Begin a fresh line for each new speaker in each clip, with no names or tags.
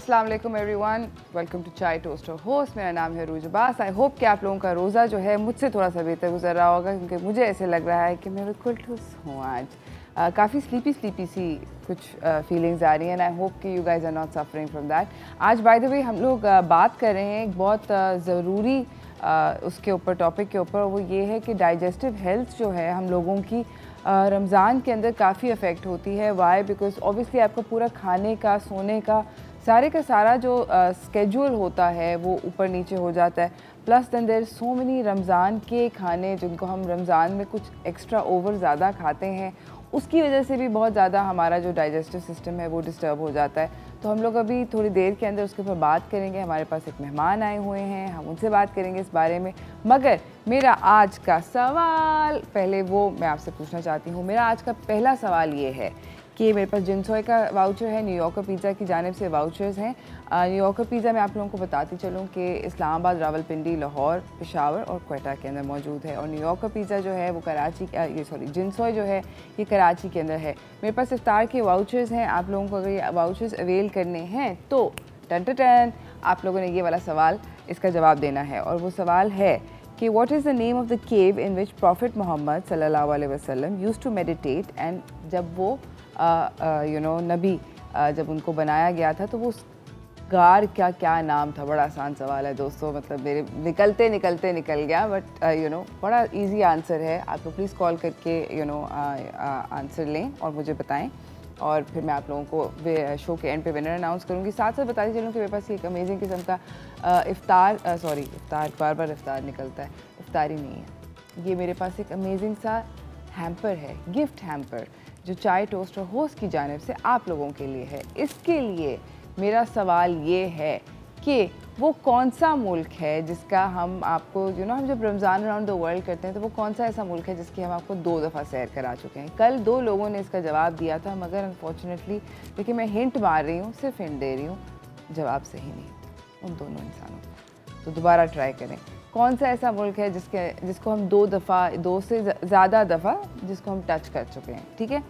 अस्सलाम वालेकुम everyone, welcome to चाय टोस्टर होस्ट। मेरा नाम है रूज अब्बास। आई होप कि आप लोगों का रोज़ा जो है मुझसे थोड़ा सा बेहतर गुजर रहा होगा, क्योंकि मुझे ऐसे लग रहा है कि मैं बिल्कुल ठुस हूँ आज। काफ़ी स्लीपी सी कुछ फीलिंग्स आ रही हैं। आई होप कि you guys are not suffering from that. आज बाय द वे हम लोग बात कर रहे हैं एक बहुत ज़रूरी उसके ऊपर, टॉपिक के ऊपर। वो ये है कि डाइजेस्टिव हेल्थ जो है हम लोगों की रमज़ान के अंदर काफ़ी अफेक्ट होती है। वाई? बिकॉज ऑब्वियसली आपका पूरा खाने का, सोने का, सारे का सारा जो स्केड्यूल होता है वो ऊपर नीचे हो जाता है। Plus then there so many Ramzan के खाने जिनको हम रमज़ान में कुछ एक्स्ट्रा ओवर ज़्यादा खाते हैं, उसकी वजह से भी बहुत ज़्यादा हमारा जो डाइजेस्टिव सिस्टम है वो डिस्टर्ब हो जाता है। तो हम लोग अभी थोड़ी देर के अंदर उसके ऊपर बात करेंगे। हमारे पास एक मेहमान आए हुए हैं, हम उनसे बात करेंगे इस बारे में। मगर मेरा आज का सवाल, पहले वो मैं आपसे पूछना चाहती हूँ। मेरा आज का पहला सवाल ये है कि मेरे पास जिनसोए का वाउचर है, न्यूयॉर्कर पिज़्ज़ा की जानिब से वाउचर्स हैं। न्यूयॉर्कर पिज़्ज़ा मैं आप लोगों को बताती चलूँ कि इस्लामाबाद, रावलपिंडी, लाहौर, पेशावर और क्वेटा के अंदर मौजूद है। और न्यूयॉर्कर पिज़्ज़ा जो है वो कराची, जिनसोए जो है ये कराची के अंदर है। मेरे पास इफ्तार के वाउचर्स हैं। आप लोगों को अगर ये वाउचर्स अवेल करने हैं तो टन टन टन आप लोगों ने ये वाला सवाल, इसका जवाब देना है। और वो सवाल है कि what is the name of the cave in which prophet Mohammad सल्लल्लाहु अलैहि वसल्लम यूज्ड टू मेडिटेट। एंड जब वो नबी जब उनको बनाया गया था तो वो उस गार का क्या नाम था? बड़ा आसान सवाल है दोस्तों, मतलब मेरे निकलते निकलते निकल गया, बट बड़ा इजी आंसर है। आप लोग प्लीज़ कॉल करके आंसर लें और मुझे बताएं, और फिर मैं आप लोगों को शो के एंड पे विनर अनाउंस करूँगी। साथ साथ बताती चलूँ कि मेरे पास एक अमेजिंग किस्म का इफ्तार बार बार इफ्तार निकलता है, इफ्तारी नहीं है ये। मेरे पास एक अमेजिंग सा हैम्पर है, गिफ्ट हैम्पर, जो चाय टोस्टर होस्ट की जानिब से आप लोगों के लिए है। इसके लिए मेरा सवाल ये है कि वो कौन सा मुल्क है जिसका हम आपको हम जब रमज़ान अराउंड द वर्ल्ड करते हैं तो वो कौन सा ऐसा मुल्क है जिसकी हम आपको 2 दफ़ा सैर करा चुके हैं। कल 2 लोगों ने इसका जवाब दिया था, मगर अनफॉर्चुनेटली, देखिए मैं हिंट मार रही हूँ, सिर्फ हिंट दे रही हूँ, जवाब सही नहीं उन दोनों इंसानों का। तो दोबारा ट्राई करें, कौन सा ऐसा मुल्क है जिसको हम 2 दफ़ा, 2 से ज़्यादा दफ़ा जिसको हम टच कर चुके हैं। ठीक है,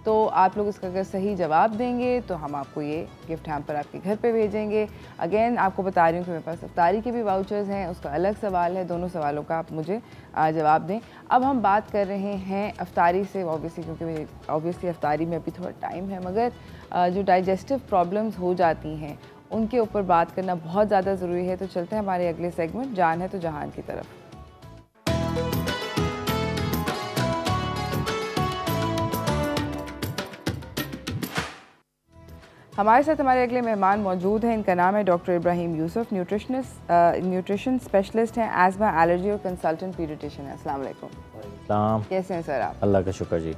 तो आप लोग इसका अगर सही जवाब देंगे तो हम आपको ये गिफ्ट हैम्पर आपके घर पे भेजेंगे। अगेन आपको बता रही हूँ कि मेरे पास इफ्तारी के भी वाउचर्स हैं, उसका अलग सवाल है। दोनों सवालों का आप मुझे जवाब दें। अब हम बात कर रहे हैं इफ्तारी से, ऑब्वियसली, क्योंकि ऑब्वियसली इफ्तारी में अभी थोड़ा टाइम है, मगर जो डाइजेस्टिव प्रॉब्लम्स हो जाती हैं उनके ऊपर बात करना बहुत ज़्यादा ज़रूरी है। तो चलते हैं हमारे अगले सेगमेंट, जान है तो जहान की तरफ। हमारे साथ हमारे अगले मेहमान मौजूद हैं। इनका नाम है doctor Ibrahim Yusuf, nutrition specialist हैं, एज़मा, एलर्जी और कंसल्टेंट पीडियाट्रिशियन है। अस्सलाम वालेकुम। कैसे हैं सर आप?
अल्लाह का शुक्र जी।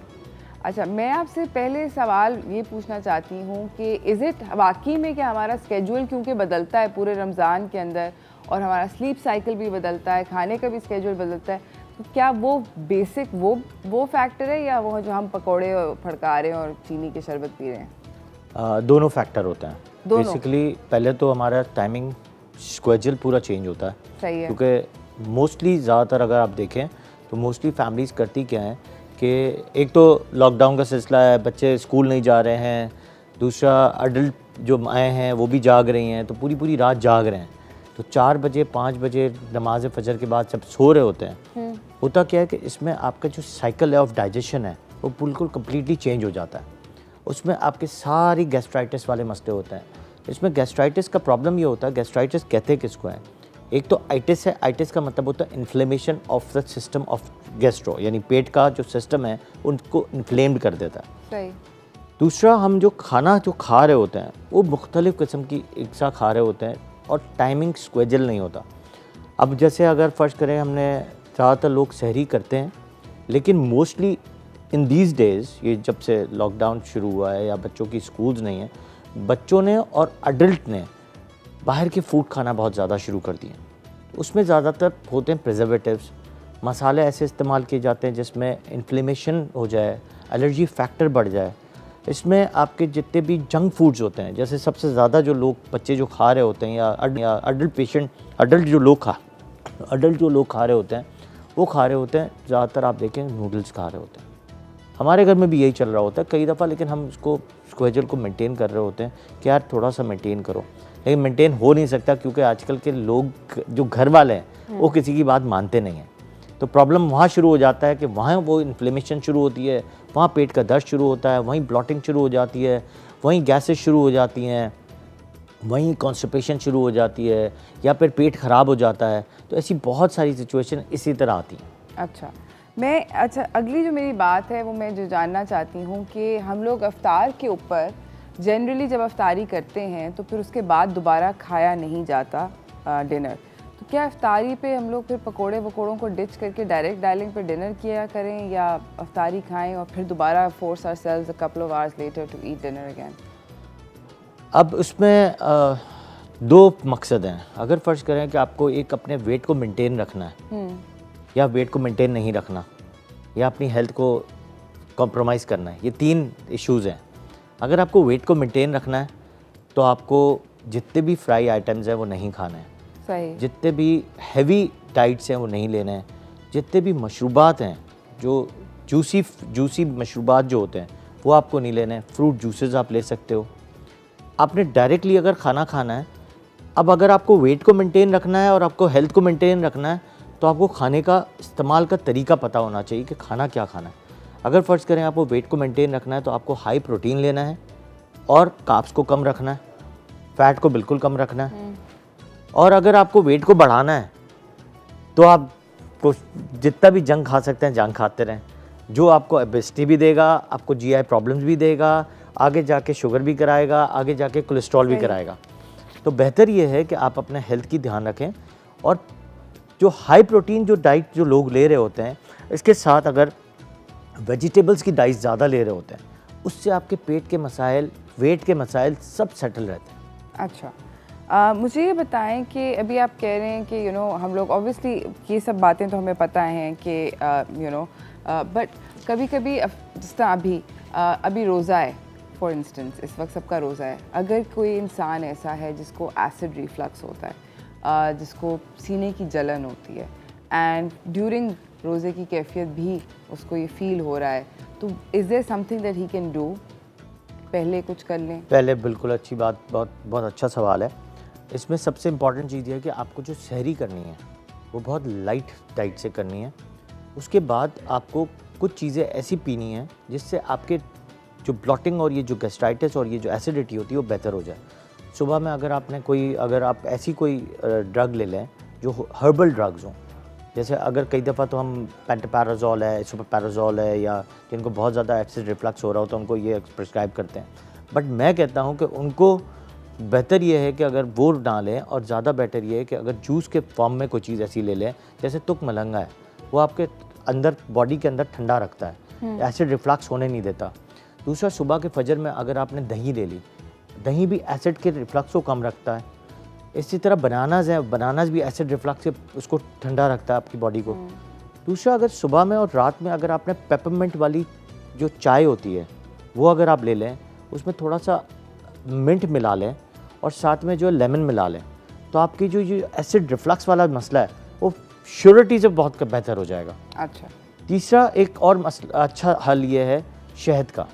अच्छा, मैं आपसे पहले सवाल ये पूछना चाहती हूँ कि इज़ इट वाकई में कि हमारा स्केड्यूल क्योंकि बदलता है पूरे रमज़ान के अंदर, और हमारा स्लीप साइकिल भी बदलता है, खाने का भी स्केड्यूल बदलता है, तो क्या वो बेसिक वो फैक्टर है, या वो जो हम पकौड़े फड़का रहे हैं और चीनी के शरबत पी रहे हैं?
दोनों फैक्टर होते हैं बेसिकली। पहले तो हमारा टाइमिंग स्केड्यूल पूरा चेंज होता है।
सही है,
क्योंकि मोस्टली ज़्यादातर अगर आप देखें तो मोस्टली फैमिलीज़ करती क्या हैं कि एक तो लॉकडाउन का सिलसिला है, बच्चे स्कूल नहीं जा रहे हैं, दूसरा अडल्ट जो आए हैं वो भी जाग रही हैं, तो पूरी पूरी रात जाग रहे हैं। तो 4 बजे 5 बजे नमाज फजर के बाद सब सो रहे होते हैं। होता क्या है कि इसमें आपका जो साइकिल है ऑफ डाइजेशन है वो बिल्कुल कम्प्लीटली चेंज हो जाता है। उसमें आपके सारी गैस्ट्राइटिस वाले मसले होते हैं। इसमें गैस्ट्राइटिस का प्रॉब्लम ये होता है, गैस्ट्राइटिस कहते हैं किसको है? एक तो आइटिस है, आइटिस का मतलब होता है inflammation of the system of gastro, यानी पेट का जो सिस्टम है उनको इन्फ्लेम्ड कर देता है।
सही।
दूसरा, हम जो खाना खा रहे होते हैं वो मुख्तलिफ़ किस्म की एक सा खा रहे होते हैं और टाइमिंग स्केड्यूल नहीं होता। अब जैसे अगर फ़र्ज़ करें हमने, ज़्यादातर लोग सहरी करते हैं, लेकिन मोस्टली इन दीज डेज़, ये जब से लॉकडाउन शुरू हुआ है या बच्चों की स्कूल्स नहीं है, बच्चों ने और अडल्ट ने बाहर के फूड खाना बहुत ज़्यादा शुरू कर दिए। उसमें ज़्यादातर होते हैं प्रिजर्वेटिव्स, मसाले ऐसे इस्तेमाल किए जाते हैं जिसमें इन्फ्लेमेशन हो जाए, एलर्जी फैक्टर बढ़ जाए। इसमें आपके जितने भी जंक फूड्स होते हैं, जैसे सबसे ज़्यादा जो लोग बच्चे जो खा रहे होते हैं, या अडल्ट जो लोग खा रहे होते हैं, वो खा रहे होते हैं ज़्यादातर आप देखें नूडल्स खा रहे होते हैं। हमारे घर में भी यही चल रहा होता है कई दफ़ा, लेकिन हम उसको स्क्वेजल को मेंटेन कर रहे होते हैं कि यार थोड़ा सा मेंटेन करो, लेकिन मेंटेन हो नहीं सकता क्योंकि आजकल के लोग जो घर वाले हैं वो किसी की बात मानते नहीं हैं। तो प्रॉब्लम वहाँ शुरू हो जाता है कि वहाँ वो इन्फ्लेमेशन शुरू होती है, वहाँ पेट का दर्द शुरू होता है, वहीं ब्लॉटिंग शुरू हो जाती है, वहीं गैसेस शुरू हो जाती हैं, वहीं कॉन्स्टिपेशन शुरू हो जाती है, या फिर पेट ख़राब हो जाता है। तो ऐसी बहुत सारी सिचुएशन इसी तरह आती हैं।
अच्छा, अगली जो मेरी बात है वो मैं जो जानना चाहती हूँ कि हम लोग अफ्तार के ऊपर जनरली जब अफ्तारी करते हैं तो फिर उसके बाद दोबारा खाया नहीं जाता डिनर। तो क्या अफ्तारी पे हम लोग फिर पकोड़ों को डिच करके डायरेक्ट डाइनिंग पे डिनर किया करें, या अफ्तारी खाएं और फिर दोबारा force ourselves a couple of hours later to eat dinner again?
अब उसमें दो मकसद हैं। अगर फ़र्ज़ करें कि आपको एक अपने वेट को मेंटेन रखना है या वेट को मेंटेन नहीं रखना या अपनी हेल्थ को कॉम्प्रोमाइज़ करना है, ये 3 इश्यूज़ हैं। अगर आपको वेट को मेंटेन रखना है तो आपको जितने भी फ्राई आइटम्स हैं वो नहीं खाने हैं,
सही,
जितने भी हैवी डाइट्स हैं वो नहीं लेने हैं, जितने भी मशरूबात हैं जो जूसी मशरूबात जो होते हैं वो आपको नहीं लेने हैं। फ्रूट जूसेस आप ले सकते हो। आपने डायरेक्टली अगर खाना खाना है, अब अगर आपको वेट को मेंटेन रखना है और आपको हेल्थ को मेंटेन रखना है तो आपको खाने का इस्तेमाल का तरीका पता होना चाहिए कि खाना क्या खाना है। अगर फ़र्ज़ करें आपको वेट को मेंटेन रखना है तो आपको हाई प्रोटीन लेना है और कार्ब्स को कम रखना है, फ़ैट को बिल्कुल कम रखना है। और अगर आपको वेट को बढ़ाना है तो आप जितना भी जंक खा सकते हैं जंक खाते रहें, जो आपको ओबेसिटी भी देगा, आपको जीआई प्रॉब्लम्स भी देगा, आगे जाके शुगर भी कराएगा, आगे जाके कोलेस्ट्रॉल भी कराएगा। तो बेहतर ये है कि आप अपने हेल्थ की ध्यान रखें। और जो हाई प्रोटीन जो डाइट जो लोग ले रहे होते हैं, इसके साथ अगर वेजिटेबल्स की डाइट ज़्यादा ले रहे होते हैं, उससे आपके पेट के मसाइल, वेट के मसाइल सब सेटल रहते हैं।
अच्छा, मुझे ये बताएं कि अभी आप कह रहे हैं कि हम लोग ऑब्वियसली ये सब बातें तो हमें पता हैं कि बट कभी कभी जिस तरह अभी रोज़ा है, फॉर इंस्टेंस इस वक्त सबका रोज़ा है, अगर कोई इंसान ऐसा है जिसको एसिड रिफ्लक्स होता है, जिसको सीने की जलन होती है, एंड ड्यूरिंग रोज़े की कैफियत भी उसको ये फील हो रहा है, तो is there something that he can do? पहले कुछ कर लें?
पहले बिल्कुल अच्छी बात, बहुत अच्छा सवाल है। इसमें सबसे इम्पॉर्टेंट चीज़ है कि आपको जो सहरी करनी है वो बहुत लाइट डाइट से करनी है। उसके बाद आपको कुछ चीज़ें ऐसी पीनी है जिससे आपके जो ब्लॉटिंग और ये जो गैस्ट्राइटिस और ये जो एसिडिटी होती है वो बेहतर हो जाए। सुबह में अगर आप ऐसी कोई ड्रग ले लें जो हर्बल ड्रग्स हों, जैसे अगर कई दफ़ा तो हम पेंटोपैराज़ोल है, सुपरपैराज़ोल है, या जिनको बहुत ज़्यादा एसिड रिफ्लक्स हो रहा हो तो उनको ये प्रिस्क्राइब करते हैं। बट मैं कहता हूँ कि उनको बेहतर ये है कि अगर वो ना लें, और ज़्यादा बेटर ये है कि अगर जूस के फॉर्म में कोई चीज़ ऐसी ले लें, जैसे तुक मलंगा है, वो आपके अंदर बॉडी के अंदर ठंडा रखता है, एसिड रिफ्लक्स होने नहीं देता। दूसरा, सुबह के फजर में अगर आपने दही ले ली, दही भी एसिड के रिफ्लक्स को कम रखता है। इसी तरह बनानाज है, बनानाज भी एसिड रिफ्लक्स से उसको ठंडा रखता है आपकी बॉडी को। दूसरा, अगर सुबह में और रात में अगर आपने पेपरमिंट वाली जो चाय होती है वो अगर आप ले लें, उसमें थोड़ा सा मिंट मिला लें और साथ में जो लेमन मिला लें, तो आपकी जो ये एसिड रिफ्लक्स वाला मसला है वो श्योरिटी से बहुत बेहतर हो जाएगा।
अच्छा,
तीसरा एक और अच्छा हल ये है शहद का।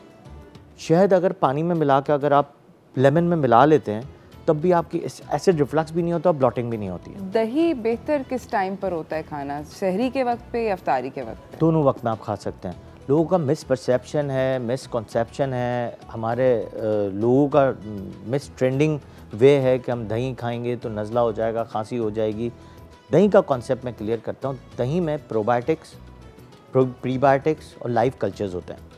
शहद अगर पानी में मिला के अगर आप लेमन में मिला लेते हैं तब भी आपकी एसिड रिफ्लक्स भी नहीं होता और ब्लॉटिंग भी नहीं होती है।
दही बेहतर किस टाइम पर होता है खाना, सहरी के वक्त पे या इफ्तारी के वक्त पे?
दोनों वक्त में आप खा सकते हैं। लोगों का मिसपरसेप्शन है, मिसकॉन्सेप्शन है, हमारे लोगों का मिस ट्रेंडिंग वे है कि हम दही खाएंगे तो नज़ला हो जाएगा, खांसी हो जाएगी। दही का कॉन्सेप्ट मैं क्लियर करता हूँ। दही में प्रोबायोटिक्स, प्रीबायोटिक्स और लाइफ कल्चर्स होते हैं।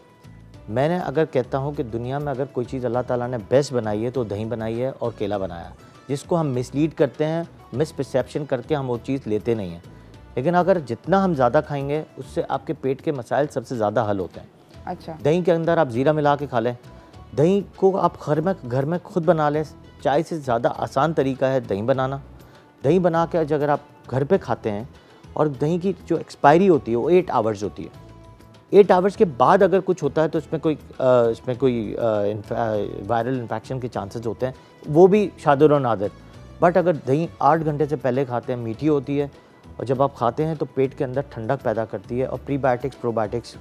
मैंने अगर कहता हूँ कि दुनिया में अगर कोई चीज़ अल्लाह ताला ने बेस्ट बनाई है तो दही बनाई है और केला बनाया, जिसको हम मिसलीड करते हैं, मिसपरसेप्शन करके हम वो चीज़ लेते नहीं हैं। लेकिन अगर जितना हम ज़्यादा खाएंगे उससे आपके पेट के मसाइल सबसे ज़्यादा हल होते हैं।
अच्छा,
दही के अंदर आप ज़ीरा मिला के खा लें, दही को आप घर में खुद बना लें। चाय से ज़्यादा आसान तरीका है दही बनाना। दही बना के अगर आप घर पे खाते हैं, और दही की जो एक्सपायरी होती है वो 8 आवर्स होती है। 8 आवर्स के बाद अगर कुछ होता है तो इसमें कोई वायरल इन्फेक्शन के चांसेस होते हैं, वो भी शादर और नादर। बट अगर दही 8 घंटे से पहले खाते हैं, मीठी होती है, और जब आप खाते हैं तो पेट के अंदर ठंडक पैदा करती है, और प्रीबायोटिक्स प्रोबायोटिक्स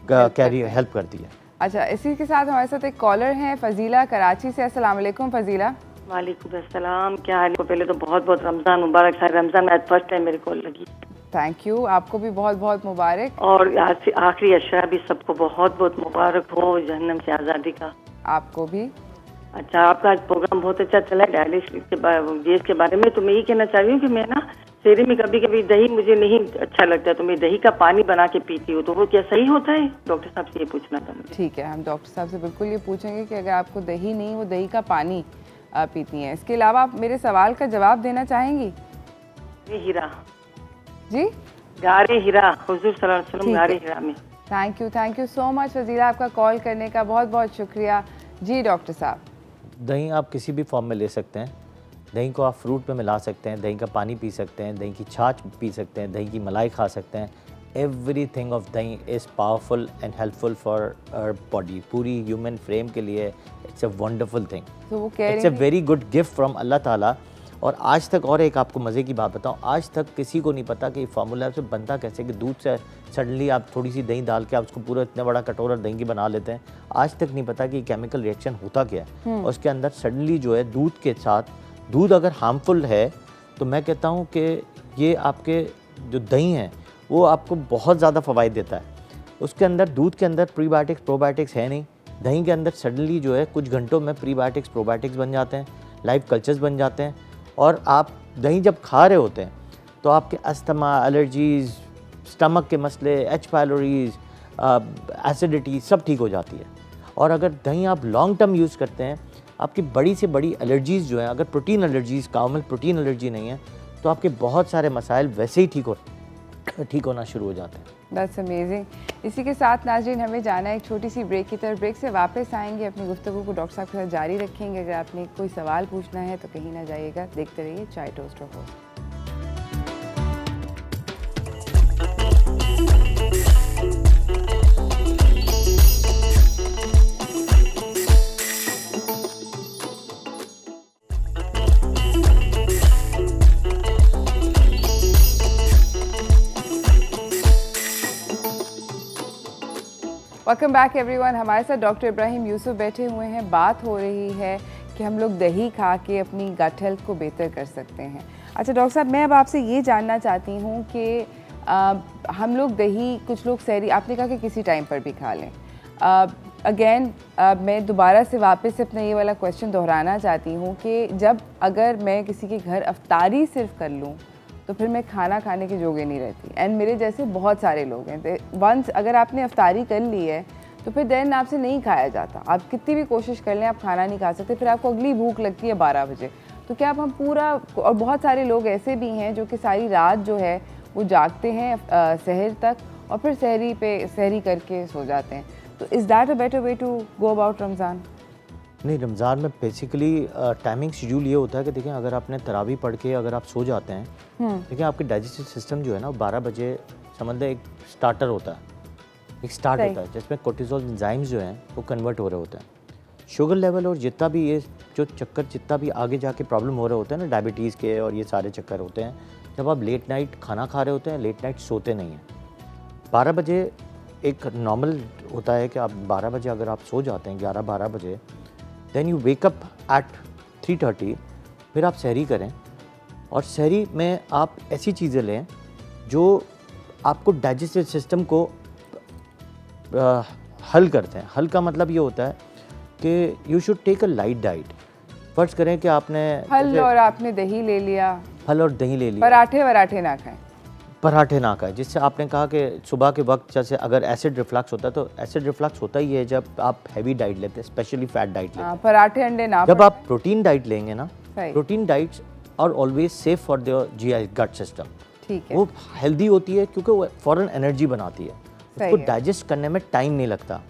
कैरी हेल्प करती है।
अच्छा, इसी के साथ हमारे साथ एक कॉलर हैं फ़जीला कराची से। अस्सलाम वालेकुम फ़जीला।
वालेकुम अस्सलाम, क्या हाल है? पहले तो बहुत बहुत रमज़ान मुबारक। सारे रमज़ान में आज फर्स्ट टाइम मेरी कॉल लगी।
थैंक यू, आपको भी बहुत बहुत मुबारक।
और आज से आखिरी अशरा भी सबको बहुत बहुत मुबारक हो, जहन्नम से आज़ादी का।
आपको भी।
अच्छा, आपका आज प्रोग्राम बहुत अच्छा चला डायलिसिस के बारे में। तो मैं ये कहना चाह रही हूँ कि मैं ना शहरी में कभी कभी दही मुझे नहीं अच्छा लगता, तो मैं दही का पानी बना के पीती हूँ, तो वो क्या सही होता है? डॉक्टर साहब से ये पूछना था मुझे।
ठीक है, हम डॉक्टर साहब से बिल्कुल ये पूछेंगे कि अगर आपको दही नहीं, वो दही का पानी पीती हैं। इसके अलावा आप मेरे सवाल का जवाब देना चाहेंगी?
हीरा
जी,
गारे हीरा, हुजूर सल्लल्लाहु अलैहि वसल्लम गारे हीरा में।
Thank you so much Fazila, आपका कॉल करने का बहुत बहुत शुक्रिया। जी डॉक्टर साहब।
दही आप किसी भी फॉर्म में ले सकते हैं। दही को आप फ्रूट में मिला सकते हैं, दही का पानी पी सकते हैं, दही की छाछ पी सकते हैं, दही की मलाई खा सकते हैं। Everything of dahi is powerful and helpful for our body. पूरी ह्यूमन फ्रेम के लिए इट्स अ वंडरफुल थिंग।
तो वो कह
it's a very good gift from Allah Ta'ala. और आज तक, और एक आपको मज़े की बात बताऊं, आज तक किसी को नहीं पता कि ये फार्मूला से बनता कैसे, कि दूध से सडनली आप थोड़ी सी दही डाल के आप उसको पूरा इतना बड़ा कटोरा दही की बना लेते हैं। आज तक नहीं पता कि केमिकल रिएक्शन होता क्या है। और उसके अंदर सडनली जो है दूध के साथ, दूध अगर हार्मफुल है तो मैं कहता हूँ कि ये आपके जो दही हैं वो आपको बहुत ज़्यादा फ़वाइद देता है। उसके अंदर, दूध के अंदर प्रीबायोटिक्स प्रोबायोटिक्स है नहीं। दही के अंदर सडनली जो है कुछ घंटों में प्रीबायोटिक्स प्रोबायोटिक्स बन जाते हैं, लाइव कल्चर्स बन जाते हैं। और आप दही जब खा रहे होते हैं तो आपके अस्थमा, एलर्जीज़, स्टमक के मसले, एच पायलोरीज, एसिडिटी सब ठीक हो जाती है। और अगर दही आप लॉन्ग टर्म यूज़ करते हैं, आपकी बड़ी से बड़ी एलर्जीज़ जो हैं, अगर प्रोटीन एलर्जीज़, काउमल प्रोटीन एलर्जी नहीं है, तो आपके बहुत सारे मसाइल वैसे ही ठीक होना शुरू हो जाते हैं।
That's amazing. इसी के साथ नाज़रीन, हमें जाना है एक छोटी सी ब्रेक की तरफ। ब्रेक से वापस आएंगे, अपनी गुफ्तगू को डॉक्टर साहब के साथ जारी रखेंगे। अगर आपने कोई सवाल पूछना है तो कहीं ना जाइएगा, देखते रहिए चाय टोस्ट और होस्ट। Welcome back everyone. हमारे साथ डॉक्टर इब्राहिम यूसुफ बैठे हुए हैं। बात हो रही है कि हम लोग दही खा के अपनी गट हेल्थ को बेहतर कर सकते हैं। अच्छा डॉक्टर साहब, मैं अब आपसे ये जानना चाहती हूँ कि हम लोग दही, कुछ लोग सहरी, आपने कहा कि किसी टाइम पर भी खा लें। अगेन मैं दोबारा से वापस अपना ये वाला क्वेश्चन दोहराना चाहती हूँ कि जब अगर मैं किसी के घर अफ्तारी सिर्फ कर लूँ तो फिर मैं खाना खाने के जोगे नहीं रहती। एंड मेरे जैसे बहुत सारे लोग हैं। वंस अगर आपने अफ्तारी कर ली है तो फिर देन आपसे नहीं खाया जाता। आप कितनी भी कोशिश कर लें, आप खाना नहीं खा सकते। फिर आपको अगली भूख लगती है 12 बजे। तो क्या आप हम पूरा, और बहुत सारे लोग ऐसे भी हैं जो कि सारी रात जो है वो जागते हैं सहर तक, और फिर सहरी करके सो जाते हैं। तो is that a better way to go about Ramzan?
नहीं, रमज़ान में बेसिकली टाइमिंग शेड्यूल ये होता है कि देखें, अगर आपने तरावी पढ़ के अगर आप सो जाते हैं, देखिए आपके डाइजेस्टिव सिस्टम जो है ना, 12 बजे समझ लें एक स्टार्टर होता है, एक स्टार्ट होता है जिसमें कोर्टिसोल एंजाइम्स जो हैं वो कन्वर्ट हो रहे होते हैं। शुगर लेवल और जितना भी ये जो चक्कर, जितना भी आगे जाके प्रॉब्लम हो रहे होते हैं ना, डायबिटीज़ के और ये सारे चक्कर होते हैं जब आप लेट नाइट खाना खा रहे होते हैं, लेट नाइट सोते नहीं हैं। 12 बजे एक नॉर्मल होता है कि आप 12 बजे अगर आप सो जाते हैं, 11-12 बजे, then you wake up at 3:30, फिर आप सहरी करें। और सहरी में आप ऐसी चीज़ें लें जो आपको डाइजेस्टिव सिस्टम को हल करते हैं। हल का मतलब ये होता है कि you should take a light diet. फर्ज करें कि आपने
फल और आपने दही ले लिया,
फल और दही ले लिया,
पराठे ना खाएं,
पराठे ना खाएं। जिससे आपने कहा कि सुबह के वक्त जैसे अगर एसिड रिफ्लक्स होता है, तो एसिड रिफ्लक्स होता ही है जब आप हैवी डाइट लेते हैं, स्पेशली फैट डाइट लेते हैं।
पराठे अंडे ना।
जब आप प्रोटीन डाइट लेंगे ना, protein diets are always safe for the GI gut system.
ठीक है,
वो हेल्दी होती है क्योंकि वो फौरन एनर्जी बनाती है, उसको डाइजेस्ट करने में टाइम नहीं लगता।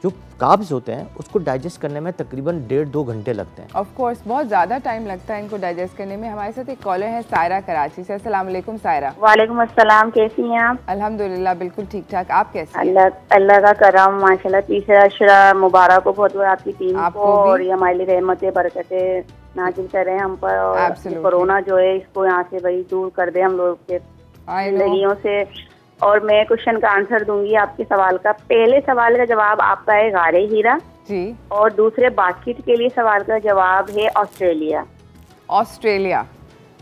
जो कार्ब्स होते हैं उसको डाइजेस्ट करने में तकरीबन 1.5-2 घंटे लगते हैं।
ऑफ कोर्स बहुत ज़्यादा टाइम लगता है इनको डाइजेस्ट करने में। हमारे साथ एक कॉलर है सायरा कराची से। अस्सलाम वालेकुम सायरा।
वालेकुम अस्सलाम, कैसी हैं आप?
अल्हम्दुलिल्लाह बिल्कुल ठीक ठाक, आप कैसी हैं?
अल्लाह का करम माशाल्लाह। तीसरा अशरा मुबारक हो बहुत आपकी टीम को, और ये हमारे लिए रहमतें बरकतें नाजिल करें हम पर। और कोरोना जो है इसको यहाँ से वही दूर कर दे हम लोग के जिंदगियों से। और मैं क्वेश्चन का आंसर दूंगी आपके सवाल का। पहले सवाल का जवाब आपका है गारे हीरा
जी,
और दूसरे बास्केट के लिए सवाल का जवाब है ऑस्ट्रेलिया।
ऑस्ट्रेलिया,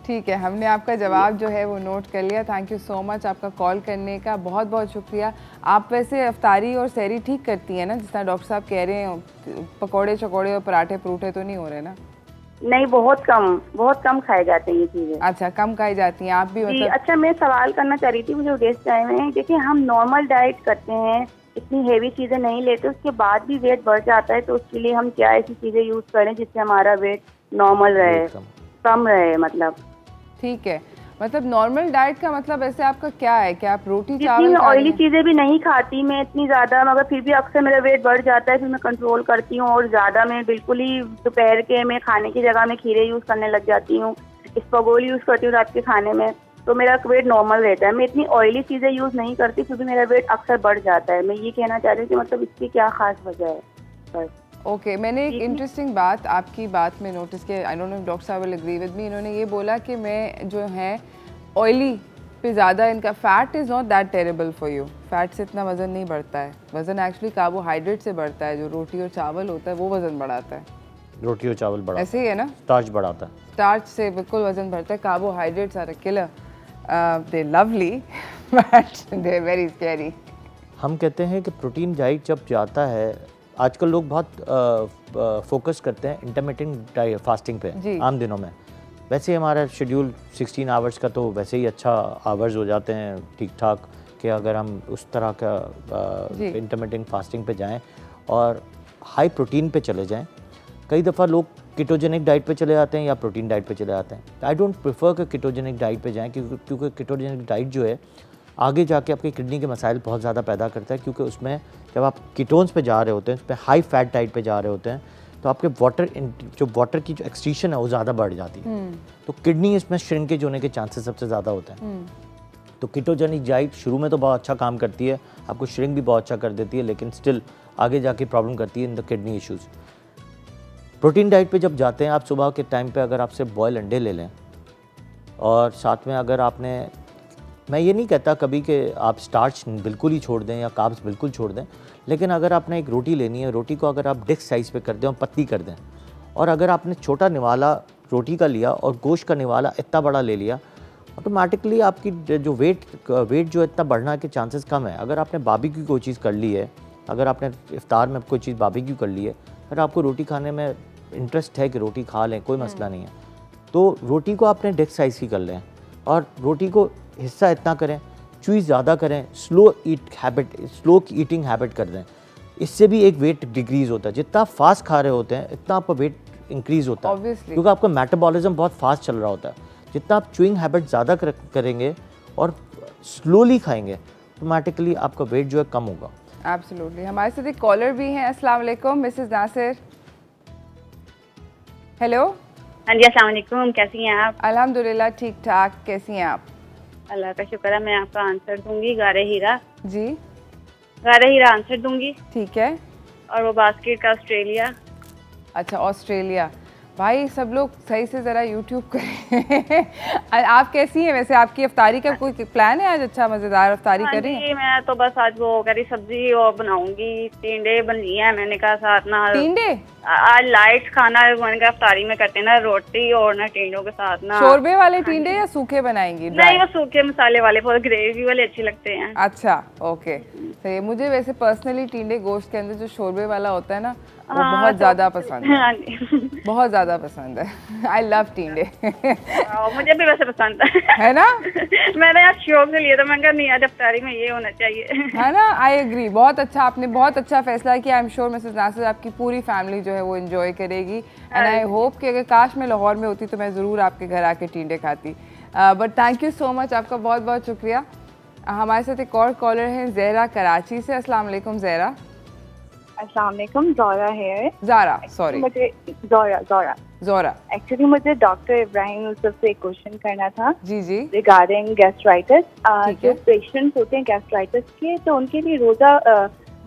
ठीक है, हमने आपका जवाब जो है वो नोट कर लिया। थैंक यू सो मच आपका कॉल करने का, बहुत बहुत शुक्रिया। आप वैसे अफ्तारी और सहरी ठीक करती हैं ना, जिस तरह डॉक्टर साहब कह रहे हैं, पकौड़े चकौड़े और पराठे परूठे तो नहीं हो रहे ना?
नहीं, बहुत कम खाए जाते हैं ये चीजें।
अच्छा, कम खाई जाती हैं आप भी
जी।
मतलब?
अच्छा, मैं सवाल करना चाह रही थी, मुझे गेस्ट आए हुए हैं। देखिए, हम नॉर्मल डाइट करते हैं, इतनी हेवी चीजें नहीं लेते, उसके बाद भी वेट बढ़ जाता है, तो उसके लिए हम क्या ऐसी चीजें यूज करें जिससे हमारा वेट नॉर्मल रहे, कम रहे? मतलब
ठीक है, मतलब नॉर्मल डाइट का मतलब ऐसे आपका क्या है? क्या आप रोटी
जितनी
चावल
मैं ऑयली चीजें भी नहीं खाती मैं इतनी ज्यादा, मगर फिर भी अक्सर मेरा वेट बढ़ जाता है, फिर मैं कंट्रोल करती हूँ। और ज्यादा मैं बिल्कुल ही दोपहर के मैं खाने की जगह में खीरे यूज करने लग जाती हूँ, इसबगोल यूज करती हूँ रात के खाने में, तो मेरा वेट नॉर्मल रहता है। मैं इतनी ऑयली चीजें यूज नहीं करती, फिर भी मेरा वेट अक्सर बढ़ जाता है। मैं ये कहना चाह रही हूँ कि मतलब इसकी क्या खास वजह है? बस।
ओके, मैंने एक इंटरेस्टिंग बात आपकी बात में नोटिस किया, आई डोंट नो डॉक्टर साहब विल एग्री विद मी। इन्होंने ये बोला कि मैं जो है ऑयली पे ज़्यादा, इनका fat is not that terrible for you, fat से इतना वज़न नहीं बढ़ता है, वज़न एक्चुअली कार्बोहाइड्रेट से बढ़ता है। जो रोटी और चावल होता है वो वज़न बढ़ाता है।
रोटी और चावल बढ़ाता है,
ऐसे ही है ना?
स्टार्च बढ़ाता है।
स्टार्च से बिल्कुल वज़न बढ़ता है, carbohydrates are a killer, they lovely but they very scary.
हम कहते हैं कि प्रोटीन डाइट जब जाता है, आजकल लोग बहुत फोकस करते हैं इंटरमिटेंट फास्टिंग पे आम दिनों में। वैसे हमारा शेड्यूल 16 आवर्स का तो वैसे ही अच्छा आवर्स हो जाते हैं ठीक ठाक, कि अगर हम उस तरह का इंटरमिटेंट फास्टिंग पे जाएं और हाई प्रोटीन पे चले जाएं। कई दफ़ा लोग कीटोजेनिक डाइट पे चले जाते हैं या प्रोटीन डाइट पे चले जाते हैं। आई डोंट प्रेफर कि कीटोजेनिक डाइट पे जाएं, क्योंकि कीटोजेनिक डाइट जो है आगे जाके आपकी किडनी के मसाइल बहुत ज़्यादा पैदा करता है, क्योंकि उसमें जब आप कीटोन्स पे जा रहे होते हैं, उस पर हाई फैट डाइट पे जा रहे होते हैं, तो आपके वाटर की जो एक्सट्रीशन है वो ज़्यादा बढ़ जाती है, तो किडनी इसमें श्रिंकेज होने के चांसेस सबसे ज़्यादा होते हैं। तो कीटोजेनिक डाइट शुरू में तो बहुत अच्छा काम करती है, आपको श्रिंक भी बहुत अच्छा कर देती है, लेकिन स्टिल आगे जाके प्रॉब्लम करती है in the kidney issues. Protein diet पे जब जाते हैं आप, सुबह के टाइम पे अगर आपसे बॉयल अंडे ले लें, और साथ में अगर आपने, मैं ये नहीं कहता कभी कि आप स्टार्च बिल्कुल ही छोड़ दें या कार्ब्स बिल्कुल छोड़ दें, लेकिन अगर आपने एक रोटी लेनी है, रोटी को अगर आप डिस्क साइज़ पे कर दें और पतली कर दें, और अगर आपने छोटा निवाला रोटी का लिया और गोश्त का निवाला इतना बड़ा ले लिया, ऑटोमेटिकली आपकी जो वेट जो इतना बढ़ना के चांसेस कम है। अगर आपने बारबेक्यू कोई चीज़ कर ली है, अगर आपने इफ्तार में कोई चीज़ बारबेक्यू कर ली है, अगर आपको रोटी खाने में इंटरेस्ट है कि रोटी खा लें, कोई मसला नहीं है, तो रोटी को आपने डिस्क साइज़ की कर लें और रोटी को हिस्सा इतना करें, चूज़ ज़्यादा करें, स्लो ईटिंग हैबिट कर दें। इससे भी एक वेट डिक्रीज़ होता है। जितना फास्ट खा रहे होते हैं इतना आपका वेट इंक्रीज़ होता है, क्योंकि आपका मेटाबॉलिज्म बहुत फास्ट चल रहा होता है। जितना आप च्यूइंग हैबिट ज़्यादा करेंगे और स्लोली खाएंगे, ऑटोमेटिकली आपका वेट जो है कम होगा।
एब्सोल्युटली। हमारे साथ एक कॉलर भी हैं। अस्सलाम वालेकुम मिसेस नासिर। हेलो।
हाँ जी, अस्सलाम वालेकुम, कैसी हैं आप?
अल्हम्दुलिल्लाह ठीक ठाक, कैसी हैं आप?
अल्लाह का शुक्र है। मैं आपका आंसर दूंगी गारे हीरा।
जी,
गारे हीरा आंसर दूंगी।
ठीक है।
और वो बास्केट का ऑस्ट्रेलिया।
अच्छा, ऑस्ट्रेलिया। भाई सब लोग सही से ज़रा यूट्यूब करें। आप कैसी हैं वैसे? आपकी अफ्तारी का कोई प्लान है आज? अच्छा मज़ेदार अफ्तारी करें?
मैं तो बस आज वो करी सब्जी और बनाऊंगी, टिंडे बन ली है, मैंने कहा साथ ना
टिंडे
आज लाइट खाना मैंने कहा अफ्तारी में करते ना, रोटी और ना टिंडों के साथ ना।
शोरबे वाले टिंडे या सूखे बनाएंगी?
नहीं, वो सूखे मसाले वाले, बहुत ग्रेवी वाले अच्छे लगते हैं।
अच्छा, ओके सही। मुझे वैसे पर्सनली टिंडे गोश्त के अंदर जो शोरबे वाला होता है ना, वो बहुत ज़्यादा पसंद है, बहुत ज़्यादा पसंद है। I love tinde.
मुझे भी वैसे पसंद
है ना?
मैंने आज शौक से लिया था, मैंने कहा नहीं आज अफ्तारी में ये होना चाहिए।
है ना? I agree. बहुत अच्छा, आपने बहुत अच्छा फैसला किया। I am sure missus Nasir आपकी पूरी फैमिली जो है वो एंजॉय करेगी, एंड आई होप कि अगर काश मैं लाहौर में होती तो मैं ज़रूर आपके घर आके टिंडे खाती। But thank you so much, आपका बहुत बहुत शुक्रिया। हमारे साथ एक और कॉलर हैं ज़हरा कराची से। अस्सलाम वालेकुम ज़हरा।
अस्सलाम वालेकुम, ज़ोरा है।
ज़ारा, सॉरी।
मुझे ज़ोरा एक्चुअली मुझे डॉक्टर इब्राहिम यूसुफ से एक क्वेश्चन करना था।
जी जी।
Regarding gastritis. जो पेशेंट्स होते हैं गैस्ट्राइटिस के, तो उनके लिए रोज़ा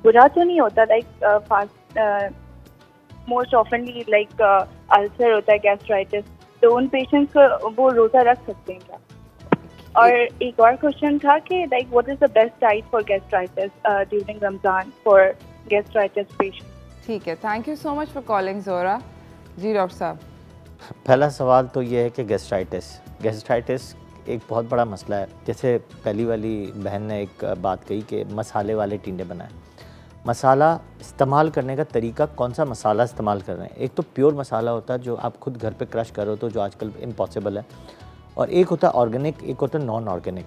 बुरा तो नहीं होता? Like fast most ऑफनली like ulcer होता है गैस्ट्राइटिस, तो उन पेशेंट्स को वो रोज़ा रख सकते हैं क्या? और एक और क्वेश्चन था कि like what is the best diet for gastritis during Ramzan for gastritis patient.
ठीक है, thank you so much for calling Zohra. जी डॉक्टर साहब।
पहला सवाल तो ये है कि गैस्ट्राइटिस एक बहुत बड़ा मसला है। जैसे पहली वाली बहन ने एक बात कही कि मसाले वाले टिंडे बनाएं। मसाला इस्तेमाल करने का तरीका, कौन सा मसाला इस्तेमाल कर रहे हैं। एक तो प्योर मसाला होता है जो आप खुद घर पे क्रश करो तो जो आजकल इम्पॉसिबल है, और एक होता है ऑर्गेनिक, एक होता है नॉन ऑर्गेनिक।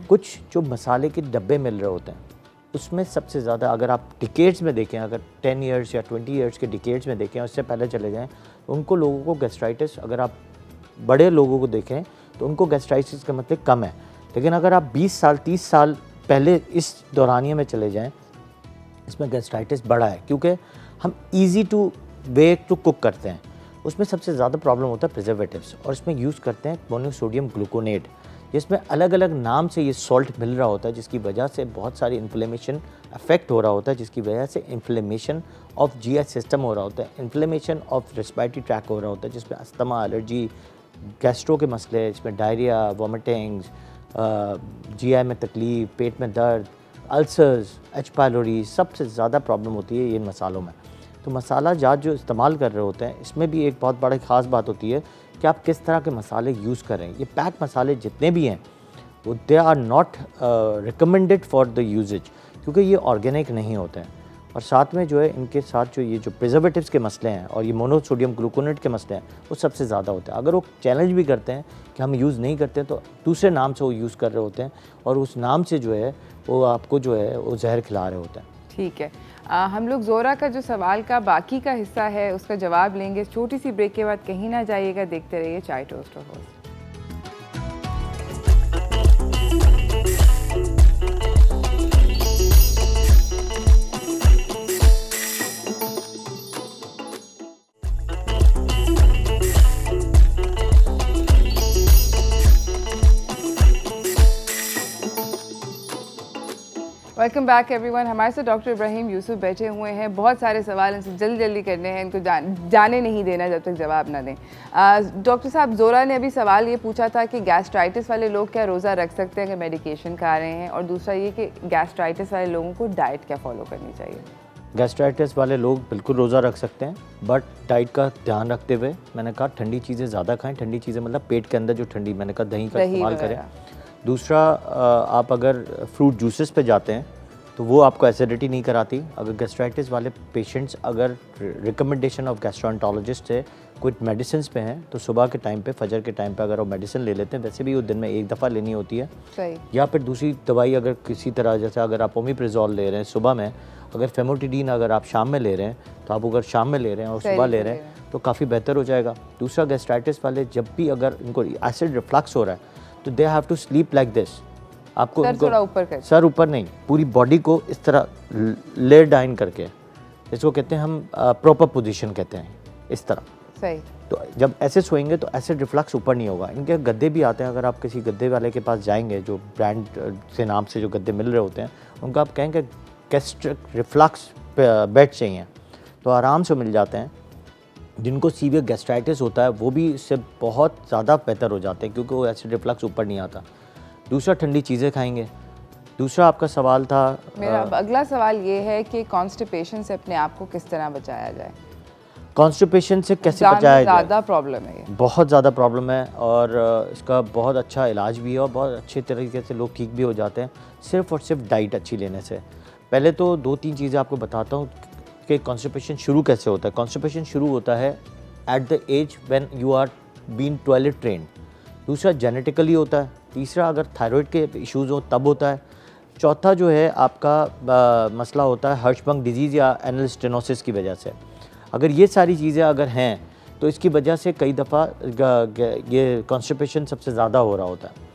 कुछ जो मसाले के डब्बे मिल रहे होते हैं उसमें सबसे ज़्यादा, अगर आप डिकेड्स में देखें, अगर 10 ईयर्स या 20 ईयर्स के डिकेड्स में देखें, उससे पहले चले जाएँ, उनको लोगों को गैस्ट्राइटिस, अगर आप बड़े लोगों को देखें तो उनको गैस्ट्राइटिस का मतलब कम है। लेकिन अगर आप 20 साल 30 साल पहले इस दौरानिए में चले जाएं, इसमें गैस्ट्राइटिस बड़ा है, क्योंकि हम easy to way to cook करते हैं। उसमें सबसे ज़्यादा प्रॉब्लम होता है प्रिजर्वेटिव्स, और इसमें यूज़ करते हैं मोनोसोडियम ग्लूकोनेट, जिसमें अलग अलग नाम से ये सॉल्ट मिल रहा होता है, जिसकी वजह से बहुत सारी इन्फ्लेमेशन अफेक्ट हो रहा होता है, जिसकी वजह से इन्फ्लेमेशन ऑफ जीआई सिस्टम हो रहा होता है, इन्फ्लेमेशन ऑफ रेस्पिरेटरी ट्रैक हो रहा होता है, जिसमें अस्थमा, एलर्जी, गैस्ट्रो के मसले, इसमें डायरिया, वॉमिटिंग्स, जीआई में तकलीफ, पेट में दर्द, अल्सर्स, एच पायलोरी, सबसे ज़्यादा प्रॉब्लम होती है ये मसालों में। तो मसाला जात जो इस्तेमाल कर रहे होते हैं, इसमें भी एक बहुत बड़ी ख़ास बात होती है कि आप किस तरह के मसाले यूज़ कर रहे हैं। ये पैक मसाले जितने भी हैं वो they are not recommended for the uses, क्योंकि ये ऑर्गेनिक नहीं होते हैं। और साथ में जो है इनके साथ जो ये जो प्रिजर्वेटिव्स के मसले हैं और ये मोनोसोडियम ग्लूकोनेट के मसले हैं वो सबसे ज़्यादा होते हैं। अगर वो चैलेंज भी करते हैं कि हम यूज़ नहीं करते हैं, तो दूसरे नाम से वो यूज़ कर रहे होते हैं, और उस नाम से जो है वो आपको जो है वो जहर खिला रहे होते हैं।
ठीक है, हम लोग ज़ोरा का जो सवाल का बाकी का हिस्सा है उसका जवाब लेंगे छोटी सी ब्रेक के बाद। कहीं ना जाइएगा, देखते रहिए चाय टोस्ट और होस्ट। Welcome back everyone. हमारे साथ डॉक्टर इब्राहिम यूसुफ बैठे हुए हैं। बहुत सारे सवाल इनसे जल्दी करने हैं, इनको जाने नहीं देना जब तक जवाब ना दें। डॉक्टर साहब, ज़ोरा ने अभी सवाल ये पूछा था कि गैस्ट्राइटिस वाले लोग क्या रोज़ा रख सकते हैं अगर मेडिकेशन खा रहे हैं, और दूसरा ये कि गैस्ट्राइटिस वाले लोगों को डाइट क्या फॉलो करनी चाहिए।
गैस्ट्राइटिस वाले लोग बिल्कुल रोज़ा रख सकते हैं, बट डाइट का ध्यान रखते हुए। मैंने कहा ठंडी चीज़ें ज़्यादा खाएं। ठंडी चीज़ें मतलब पेट के अंदर जो ठंडी, मैंने कहा दही का इस्तेमाल करें। दूसरा, आप अगर फ्रूट जूसेस पे जाते हैं तो वो आपको एसिडिटी नहीं कराती। अगर गैस्ट्राइटिस वाले पेशेंट्स अगर रिकमेंडेशन ऑफ गैस्ट्रोएंटरोलॉजिस्ट से कुछ मेडिसिन पे हैं तो सुबह के टाइम पे, फजर के टाइम पे अगर वो मेडिसिन ले लेते हैं, वैसे भी वो दिन में एक दफ़ा लेनी होती है।
सही। या
फिर दूसरी दवाई अगर किसी तरह, जैसे अगर आप ओमिप्रिजोल ले रहे हैं सुबह में, अगर फेमोटिडीन अगर आप शाम में ले रहे हैं, तो आप अगर शाम में ले रहे हैं और सुबह ले रहे हैं तो काफ़ी बेहतर हो जाएगा। दूसरा, गैस्ट्राइटिस वाले जब भी अगर इनको एसिड रिफ्लक्स हो रहा है तो they have to sleep like this. आपको सर ऊपर नहीं, पूरी बॉडी को इस तरह लेयर डाउन करके, इसको कहते हैं हम प्रॉपर पोजीशन कहते हैं, इस तरह।
सही।
तो जब ऐसे सोएंगे तो एसिड रिफ्लक्स ऊपर नहीं होगा। इनके गद्दे भी आते हैं, अगर आप किसी गद्दे वाले के पास जाएंगे, जो ब्रांड से नाम से जो गद्दे मिल रहे होते हैं, उनको आप कहेंगे गैस्ट्रिक रिफ्लक्स बेड चाहिए, तो आराम से मिल जाते हैं। जिनको सीवियर गैस्ट्राइटिस होता है वो भी इससे बहुत ज़्यादा बेहतर हो जाते हैं, क्योंकि वो एसिड रिफ्लक्स ऊपर नहीं आता। दूसरा, ठंडी चीज़ें खाएंगे। दूसरा आपका सवाल था,
मेरा अगला सवाल ये है कि कॉन्स्टिपेशन से अपने आप को किस तरह बचाया जाए।
कॉन्स्टिपेशन से कैसे बचाया जाए?
ज़्यादा प्रॉब्लम है,
बहुत ज़्यादा प्रॉब्लम है, और इसका बहुत अच्छा इलाज भी है और बहुत अच्छे तरीके से लोग ठीक भी हो जाते हैं, सिर्फ़ और सिर्फ डाइट अच्छी लेने से। पहले तो 2-3 चीज़ें आपको बताता हूँ कि कॉन्स्टिपेशन शुरू कैसे होता है। कॉन्स्टिपेशन शुरू होता है at the age when you are been toilet trained. दूसरा, जेनेटिकली होता है। तीसरा, अगर थायराइड के इश्यूज़ हो तब होता है। चौथा जो है आपका मसला होता है हर्शबर्ग डिजीज़ या एनल स्टेनोसिस की वजह से। अगर ये सारी चीज़ें अगर हैं तो इसकी वजह से कई दफ़ा ये कॉन्स्टिपेशन सबसे ज़्यादा हो रहा होता है।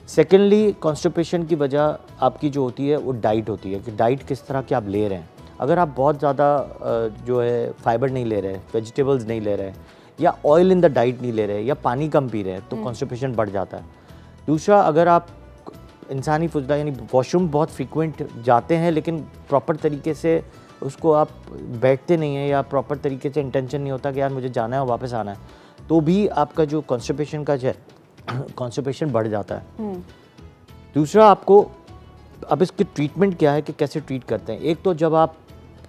सेकेंडली, कॉन्स्टिपेशन की वजह आपकी जो होती है वो डाइट होती है, कि डाइट किस तरह की आप ले रहे हैं। अगर आप बहुत ज़्यादा जो है फाइबर नहीं ले रहे, वेजिटेबल्स नहीं ले रहे, या ऑयल इन द डाइट नहीं ले रहे, या पानी कम पी रहे हैं, तो कॉन्स्टिपेशन बढ़ जाता है। दूसरा, अगर आप इंसानी फुजला यानी वॉशरूम बहुत फ्रीक्वेंट जाते हैं लेकिन प्रॉपर तरीके से उसको आप बैठते नहीं हैं, या प्रॉपर तरीके से इंटेंशन नहीं होता कि यार मुझे जाना है और वापस आना है, तो भी आपका जो कॉन्स्टिपेशन का कॉन्स्टिपेशन बढ़ जाता है। दूसरा आपको अब इसकी ट्रीटमेंट क्या है कि कैसे ट्रीट करते हैं। एक तो जब आप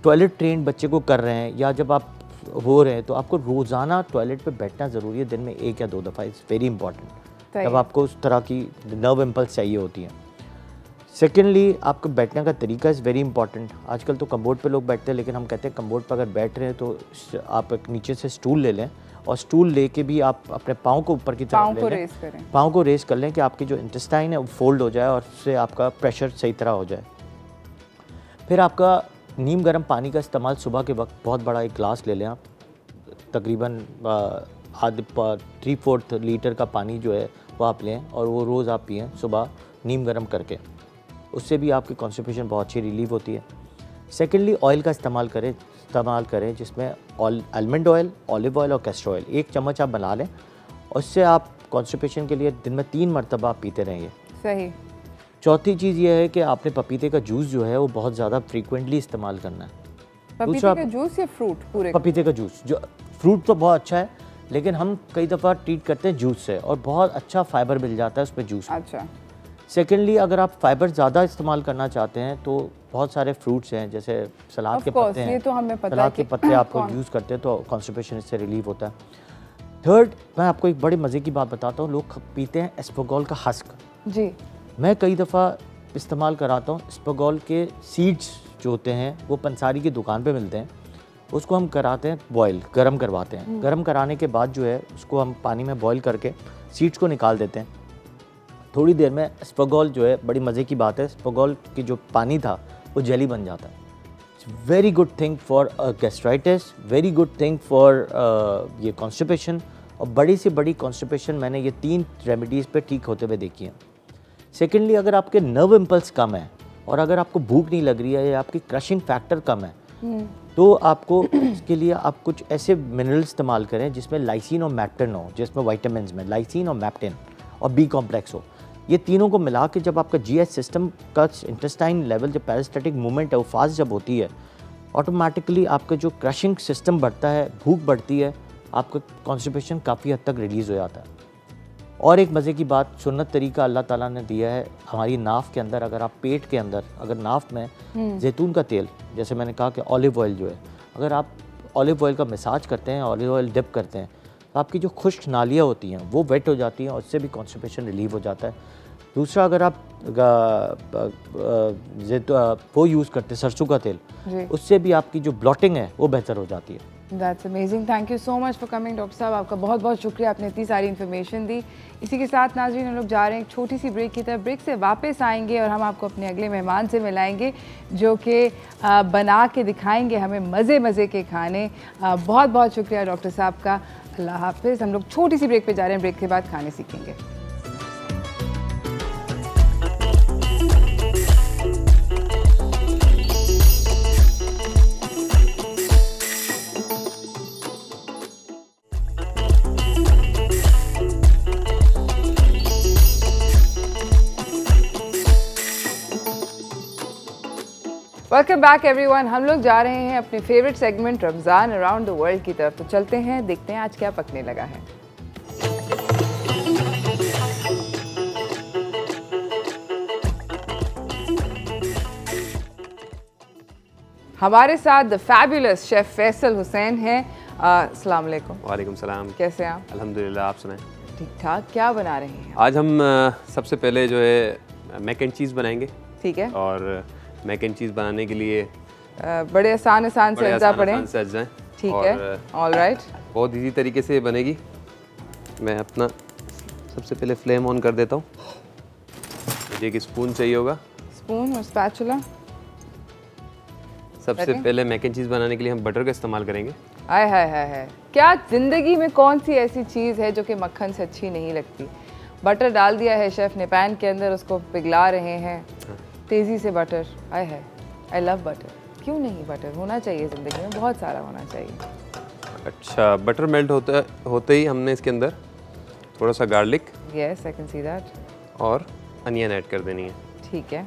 टॉयलेट ट्रेन बच्चे को कर रहे हैं या जब आप हो रहे हैं तो आपको रोज़ाना टॉयलेट पे बैठना ज़रूरी है, दिन में 1 या 2 दफ़ा। इज़ वेरी इंपॉर्टेंट जब आपको उस तरह की नर्व इम्पल्स चाहिए होती हैं। सेकेंडली, आपको बैठने का तरीका इज़ वेरी इंपॉर्टेंट। आजकल तो कम्बोर्ड पे लोग बैठते हैं, लेकिन हम कहते हैं कम्बोर्ड पर अगर बैठ रहे हैं तो आप एक नीचे से स्टूल ले लें और स्टूल लेके भी आप अपने पाँव को ऊपर की तरफ ले लें, पाँव को रेस कर लें कि आपकी जो इंटेस्टाइन है वो फोल्ड हो जाए और उससे आपका प्रेशर सही तरह हो जाए। फिर आपका नीम गर्म पानी का इस्तेमाल सुबह के वक्त बहुत बड़ा एक गिलास ले लें आप, तकरीबन 3/4 लीटर का पानी जो है वो आप लें और वो रोज़ आप पिएँ सुबह नीम गर्म करके। उससे भी आपकी कॉन्स्टिपेशन बहुत अच्छी रिलीव होती है। सेकेंडली, ऑयल का इस्तेमाल करें जिसमें आलमंड ऑयल, ऑलिव ऑयल और कैस्टर ऑयल 1 चम्मच आप बना लें और उससे आप कॉन्स्टिपेशन के लिए दिन में 3 मरतबा आप पीते रहेंगे।
सही।
चौथी चीज़ ये है कि आपने पपीते का जूस जो है वो बहुत ज़्यादा फ्रीक्वेंटली इस्तेमाल करना है।
पपीते का जूस या फ्रूट? पूरे
पपीते का जूस। जो फ्रूट तो बहुत अच्छा है, लेकिन हम कई दफ़ा ट्रीट करते हैं जूस से और बहुत अच्छा फाइबर मिल जाता है उसमें जूस।
अच्छा।
सेकेंडली, अगर आप फाइबर ज़्यादा इस्तेमाल करना चाहते हैं तो बहुत सारे फ्रूट्स हैं, जैसे सलाद के पत्ते हैं,
तो हमें पता
सलाद के पत्ते आपको यूज़ करते हैं तो कॉन्स्टिपेशन इससे रिलीव होता है। थर्ड, मैं आपको एक बड़े मज़े की बात बताता हूँ, लोग पीते हैं एस्परगोल का हस्क।
जी।
मैं कई दफ़ा इस्तेमाल कराता हूँ। एस्परगोल के सीड्स जो होते हैं वो पंसारी की दुकान पे मिलते हैं, उसको हम कराते हैं बॉयल, गरम करवाते हैं। गरम कराने के बाद जो है उसको हम पानी में बॉयल करके सीड्स को निकाल देते हैं। थोड़ी देर में एस्परगोल जो है, बड़ी मज़े की बात है, एस्परगोल की जो पानी था वो जेली बन जाता है। It's very good thing for gastritis, very good thing for ये कॉन्स्टिपेशन। और बड़ी से बड़ी कॉन्स्टिपेशन मैंने ये 3 रेमेडीज़ पे ठीक होते हुए देखी हैं। सेकेंडली, अगर आपके नर्व इम्पल्स कम है और अगर आपको भूख नहीं लग रही है या आपकी क्रशिंग फैक्टर कम है तो आपको इसके लिए आप कुछ ऐसे मिनरल इस्तेमाल करें जिसमें लाइसिन और मैप्टेन हो, जिसमें वाइटामिन में लाइसिन और मैप्टेन और बी कॉम्प्लेक्स हो। ये तीनों को मिला के जब आपका जीएच सिस्टम का इंटेस्टाइन लेवल, जो पैरासिटिक मूवमेंट है वो फास्ट जब होती है, ऑटोमेटिकली आपका जो क्रशिंग सिस्टम बढ़ता है, भूख बढ़ती है, आपका कॉन्स्टिपेशन काफ़ी हद तक रिलीज़ हो जाता है। और एक मज़े की बात, सुन्नत तरीका अल्लाह ताला ने दिया है हमारी नाफ़ के अंदर। अगर आप पेट के अंदर, अगर नाफ़ में जैतून का तेल, जैसे मैंने कहा कि ऑलिव ऑयल जो है, अगर आप ऑलिव ऑयल का मसाज करते हैं, ऑलिव ऑयल डिप करते हैं, तो आपकी जो खुश्क नालियाँ होती हैं वो वेट हो जाती हैं और उससे भी कॉन्स्टिपेशन रिलीव हो जाता है। दूसरा, अगर आप वो यूज़ करते हैं सरसों का तेल, उससे भी आपकी जो ब्लॉटिंग है वो बेहतर हो जाती है।
That's amazing. Thank you so much for coming doctor साहब, आपका बहुत बहुत शुक्रिया, आपने इतनी सारी इन्फॉर्मेशन दी। इसी के साथ नाज़रीन, हम लोग जा रहे हैं एक छोटी सी ब्रेक की तरफ। ब्रेक से वापस आएंगे और हम आपको अपने अगले मेहमान से मिलाएंगे जो कि बना के दिखाएंगे हमें मज़े मज़े के खाने। बहुत बहुत शुक्रिया डॉक्टर साहब का। अल्लाह हाफिज़। हम लोग छोटी सी ब्रेक पे जा रहे हैं, ब्रेक के बाद खाने सीखेंगे। Welcome back everyone. हम लोग जा रहे हैं अपने favourite segment Ramzan around the world की तरफ। तो चलते हैं, देखते हैं आज क्या पकने लगा है। हमारे साथ the fabulous chef Faisal Hussain हैं। अस्सलाम वालेकुम।
वालेकुम सलाम।
कैसे हैं आप?
अल्हम्दुलिल्लाह, आप सुनाएं?
ठीक ठाक। क्या बना रहे हैं
आज हम सबसे पहले जो है मैक एंड चीज़ बनाएंगे।
ठीक है।
और मैक एंड चीज़ बनाने के लिए
बड़े आसान से अज्जा पड़े। ठीक है, ऑल राइट।
बहुत इजी तरीके से बनेगी। मैं अपना सबसे पहले फ्लेम ऑन कर देता हूँ। मुझे एक स्पून चाहिए होगा,
स्पून और स्पैचुला।
सबसे पहले मैक एंड चीज़ बनाने के लिए हम बटर का इस्तेमाल करेंगे।
आय हाय हाय हाय, क्या ज़िंदगी में कौन सी ऐसी चीज़ है जो कि मक्खन से अच्छी नहीं लगती। बटर डाल दिया है शेफ़ ने पैन के अंदर, उसको पिघला रहे हैं तेज़ी से। बटर, आय है, आई लव बटर। क्यों नहीं, बटर होना चाहिए ज़िंदगी में, बहुत सारा होना चाहिए।
अच्छा, बटर मेल्ट होते ही हमने इसके अंदर थोड़ा सा garlic,
yes I can see that,
और अनियन ऐड कर देनी है।
ठीक है।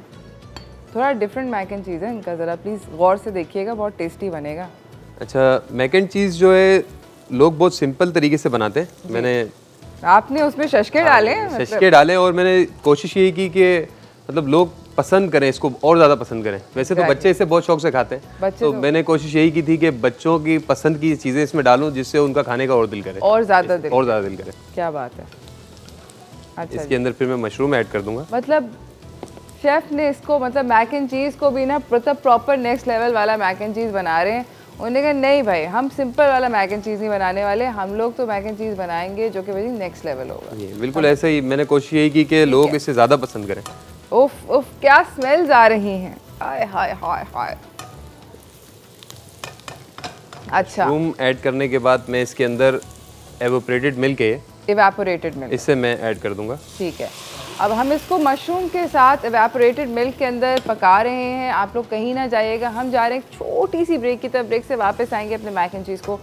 थोड़ा डिफरेंट मैक एंड चीज़ है इनका, ज़रा प्लीज़ गौर से देखिएगा, बहुत टेस्टी बनेगा।
अच्छा, मैक एंड चीज़ जो है लोग बहुत सिंपल तरीके से बनाते हैं। मैंने
आपने उसमें शशके डाले,
शशके डाले, और मैंने कोशिश यही की कि मतलब लोग पसंद करें इसको और ज़्यादा पसंद करें। वैसे तो बच्चे इसे बहुत शौक से खाते हैं, तो मैंने कोशिश यही की थी कि बच्चों की पसंद की चीज़ें इसमें डालूं जिससे उनका खाने का और दिल करे,
और ज़्यादा दिल
करे।
क्या बात है। अच्छा,
इसके अंदर फिर मैं मशरूम ऐड कर दूंगा।
मतलब शेफ ने इसको मतलब मैक एंड चीज़ को भी ना मतलब प्रॉपर नेक्स्ट लेवल वाला मैक एंड चीज़ बना रहे हैं। उन्होंने कहा नहीं भाई, हम सिंपल वाला मैक एंड चीज़ नहीं बनाने वाले, हम लोग तो मैक एंड चीज़ बनाएंगे जो कि भाई नेक्स्ट लेवल होगा।
ये बिल्कुल ऐसे ही मैंने कोशिश यही की कि लोग इसे ज़्यादा पसंद करें।
उफ उफ, क्या स्मेल्स आ रही हैं, हाय हाय हाय हाय। अच्छा,
मशरूम ऐड करने के बाद मैं इसके अंदर एवोपरेटेड मिल्क है,
इवेपोरेटेड मिल्क,
इससे मैं ऐड कर दूंगा।
ठीक है। अब हम इसको मशरूम के साथ इवेपोरेटेड मिल्क के अंदर पका रहे हैं। आप लोग कहीं ना जाइएगा, हम जा रहे हैं छोटी सी ब्रेक की तरफ। ब्रेक से वापस आएंगे, अपने मैक एंड चीज़ को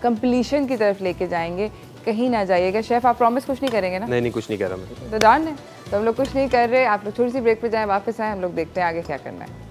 कंप्लीशन की तरफ लेके जाएंगे। कहीं ना जाइएगा। शेफ आप प्रॉमिस कुछ नहीं करेंगे ना?
नहीं कुछ नहीं कर रहा मैं।
तो डन है, तो हम लोग कुछ नहीं कर रहे। आप लोग थोड़ी सी ब्रेक पे जाएं, वापस आएँ, हम लोग देखते हैं आगे क्या करना है।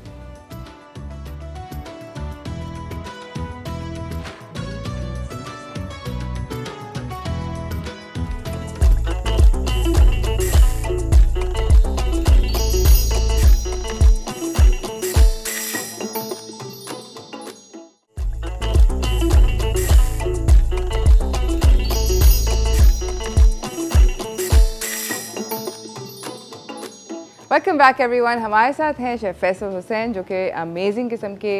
Welcome back everyone. हमारे साथ हैं शेफ़ फैसल हुसैन जो कि अमेजिंग किस्म के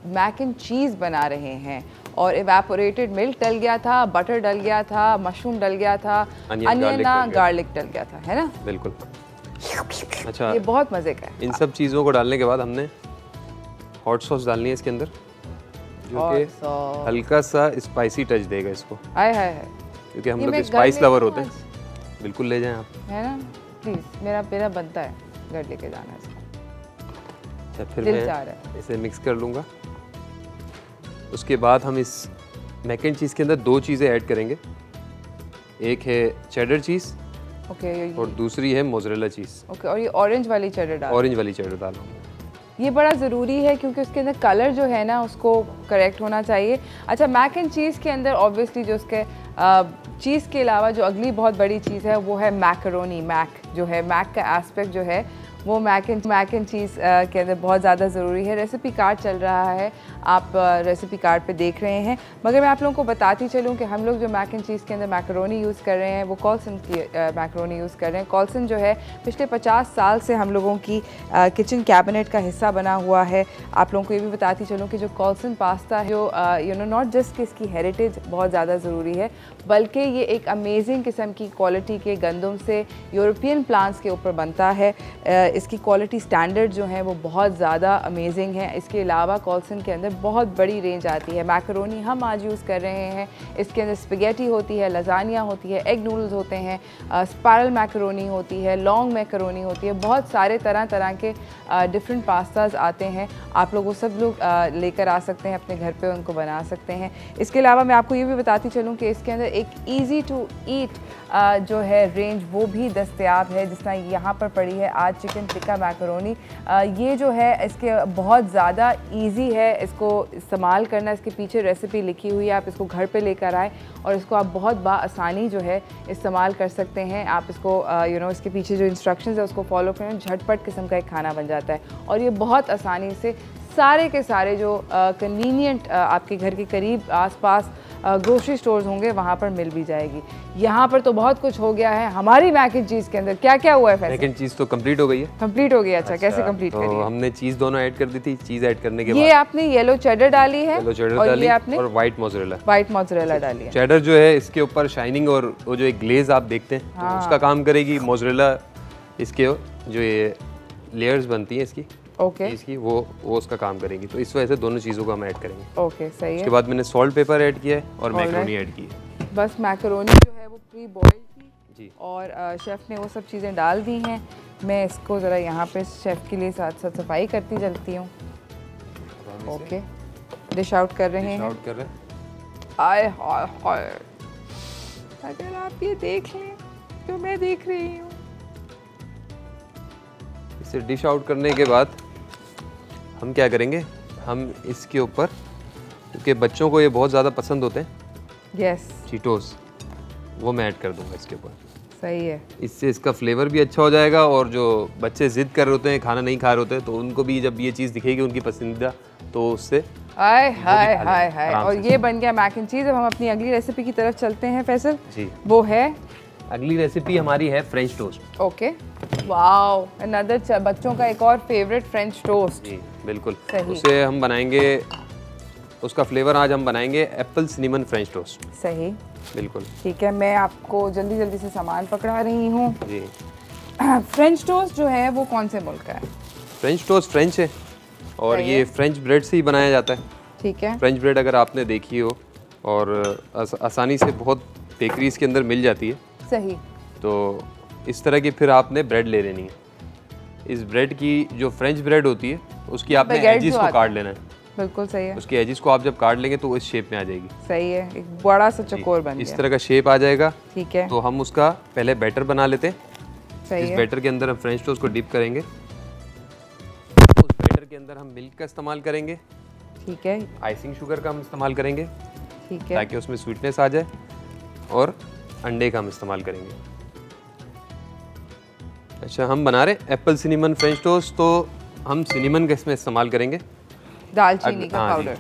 मैक एंड चीज़ बना रहे हैं। और इवेपोरेटेड मिल्क डल गया था, बटर डल गया था, मशरूम डल गया था, अनियन गार्लिक डल गया था, है ना?
बिल्कुल। अच्छा,
ये बहुत मज़े का है।
इन सब चीज़ों को डालने के बाद हमने हॉट सॉस डालनी है इसके अंदर, जो कि हल्का सा स्पाइसी टच देगा इसको।
हाय हाय,
क्योंकि हम लोग स्पाइस लवर होते हैं। बिल्कुल ले जाएं आप,
है ना? प्लीज़, मेरा बनता है घर लेके जाना इसको।
अच्छा, फिर मैं इसे मिक्स कर लूँगा। उसके बाद हम इस मैक एंड चीज़ के अंदर दो चीज़ें ऐड करेंगे। एक है चेडर चीज़,
ओके,
और दूसरी है मोज़रेला चीज़।
ओके, और ये ऑरेंज वाली चेडर
डाल
ये बड़ा ज़रूरी है क्योंकि उसके अंदर कलर जो है ना उसको करेक्ट होना चाहिए। अच्छा, मैक एंड चीज़ के अंदर ऑब्वियसली जो उसके चीज़ के अलावा जो अगली बहुत बड़ी चीज़ है वो है मैकरोनी। मैक जो है, मैक का एस्पेक्ट जो है वो मैक एंड चीज़ के अंदर बहुत ज़्यादा ज़रूरी है। रेसिपी कार्ड चल रहा है, आप रेसिपी कार्ड पे देख रहे हैं। मगर मैं आप लोगों को बताती चलूँ कि हम लोग जो मैक एंड चीज़ के अंदर मैकरोनी यूज़ कर रहे हैं वो कॉल्सन की मैकरोनी यूज़ कर रहे हैं। कॉल्सन जो है पिछले 50 साल से हम लोगों की किचन कैबिनेट का हिस्सा बना हुआ है। आप लोगों को ये भी बताती चलूँ कि जो कॉल्सन पास्ता है, जो नॉट जस्ट कि इसकी हेरिटेज बहुत ज़्यादा ज़रूरी है, बल्कि ये एक अमेजिंग किस्म की क्वालिटी के गंदम से यूरोपियन प्लांट्स के ऊपर बनता है। इसकी क्वालिटी स्टैंडर्ड जो है वो बहुत ज़्यादा अमेजिंग है। इसके अलावा कॉल्सन के अंदर बहुत बड़ी रेंज आती है। मैकरोनी हम आज यूज़ कर रहे हैं, इसके अंदर स्पेगेटी होती है, लजानिया होती है, एग नूडल्स होते हैं, स्पाइरल मैकरोनी होती है, लॉन्ग मैकरोनी होती है, बहुत सारे तरह तरह के डिफरेंट पास्ताज आते हैं। आप लोग वो सब लोग लेकर आ सकते हैं अपने घर पे, उनको बना सकते हैं। इसके अलावा मैं आपको ये भी बताती चलूँ कि इसके अंदर एक ईज़ी टू ईट जो है रेंज वो भी दस्तयाब है, जिस तरह यहाँ पर पड़ी है आज चिकन टिक्का मैकरोनी। ये जो है इसके बहुत ज़्यादा इजी है इसको इस्तेमाल करना। इसके पीछे रेसिपी लिखी हुई है, आप इसको घर पे लेकर आए और इसको आप बहुत बाआसानी जो है इस्तेमाल कर सकते हैं। आप इसको इसके पीछे जो इंस्ट्रक्शंस है उसको फॉलो करें, झटपट किस्म का एक खाना बन जाता है। और ये बहुत आसानी से सारे के सारे जो कन्वीनियंट आपके घर के करीब आसपास ग्रोसरी स्टोर्स होंगे वहाँ पर मिल भी जाएगी। यहाँ पर तो बहुत कुछ हो गया है हमारी मैक एंड चीज़ के अंदर। क्या क्या हुआ है? मैक
एंड चीज़ तो कंप्लीट हो गई है।
कंप्लीट हो गई, अच्छा कैसे कंप्लीट करी?
तो हमने चीज़ दोनों ऐड कर दी थी। चीज़ ऐड करने के बाद
ये आपने येलो चेडर डाली है,
और
ये आपने
और वाइट मोज़रेला
डाली है।
चेडर जो है इसके ऊपर शाइनिंग और वो जो एक ग्लेज आप देखते हैं तो उसका काम करेगी। मोज़रेला इसके जो ये लेयर्स बनती हैं इसकी, इसकी वो उसका काम करेंगी। तो इस वजह से दोनों चीज़ों को हम ऐड करेंगे।
ओके, सही है।
उसके बाद मैंने सॉल्ट पेपर ऐड किया है और मैकरोनी ऐड की है।
बस मैकरोनी जो है वो प्री बॉइल्ड थी जी, और शेफ़ ने वो सब चीज़ें डाल दी हैं। मैं इसको ज़रा यहाँ पे शेफ़ के लिए साथ साथ सफाई करती चलती हूँ। ओके, डिश आउट कर रहे हैं। आय हाय हाय, अगर आप ये देख लें जो मैं देख रही हूँ।
इसे डिश आउट करने के बाद हम क्या करेंगे, हम इसके ऊपर, क्योंकि बच्चों को ये बहुत ज़्यादा पसंद होते हैं,
यस,
चीटोस, वो मैं ऐड कर दूंगा इसके ऊपर।
सही है।
इससे इसका फ्लेवर भी अच्छा हो जाएगा और जो बच्चे जिद कर रहे होते हैं, खाना नहीं खा रहे होते हैं, तो उनको भी जब ये चीज़ दिखेगी उनकी पसंदीदा, तो उससे
हाय हाय हाय हाय। और ये बन गया मैक एंड चीज़। अब हम अपनी अगली रेसिपी की तरफ चलते हैं फैसल जी। वो है,
अगली रेसिपी हमारी है French toast.
Okay, wow, another बच्चों का एक और फेवरेट फ्रेंच टोस्ट।
जी बिल्कुल, उसे हम बनाएंगे, उसका फ्लेवर आज हम बनाएंगे एप्पल सिनेमन फ्रेंच टोस्ट।
सही,
बिल्कुल
ठीक है। मैं आपको जल्दी जल्दी से सामान पकड़ा रही हूँ
जी।
फ्रेंच टोस्ट जो है वो कौन से मुल्क का है?
फ्रेंच टोस्ट फ्रेंच है और ये फ्रेंच ब्रेड से ही बनाया जाता है।
ठीक है।
फ्रेंच ब्रेड अगर आपने देखी हो और आसानी से बहुत बेकरीज के अंदर मिल जाती है।
सही।
तो इस तरह की फिर आपने ब्रेड ले लेनी है। इस ब्रेड की जो फ्रेंच ब्रेड होती है उसकी आपने एजिस को काट लेना है।
बिल्कुल सही है।
उसके एजिस को आप जब काट लेंगे तो वो इस शेप में आ जाएगी।
सही है, एक बड़ा सा चौकोर बन गया।
इस तरह का शेप आ जाएगा।
ठीक है।
तो हम उसका पहले बैटर बना लेते हैं।
सही
इस
है।
बैटर के अंदर हम फ्रेंच टोस्ट को डिप करेंगे। उस बैटर के अंदर हम मिल्क का इस्तेमाल करेंगे।
ठीक है।
आइसिंग शुगर का हम इस्तेमाल करेंगे।
ठीक है।
ताकि उसमें स्वीटनेस आ जाए। और अंडे का हम इस्तेमाल करेंगे। अच्छा, हम बना रहे एप्पल सिनेमन फ्रेंच टोस्ट, तो हम सिनेमन का इसमें इस्तेमाल करेंगे,
दालचीनी का पाउडर,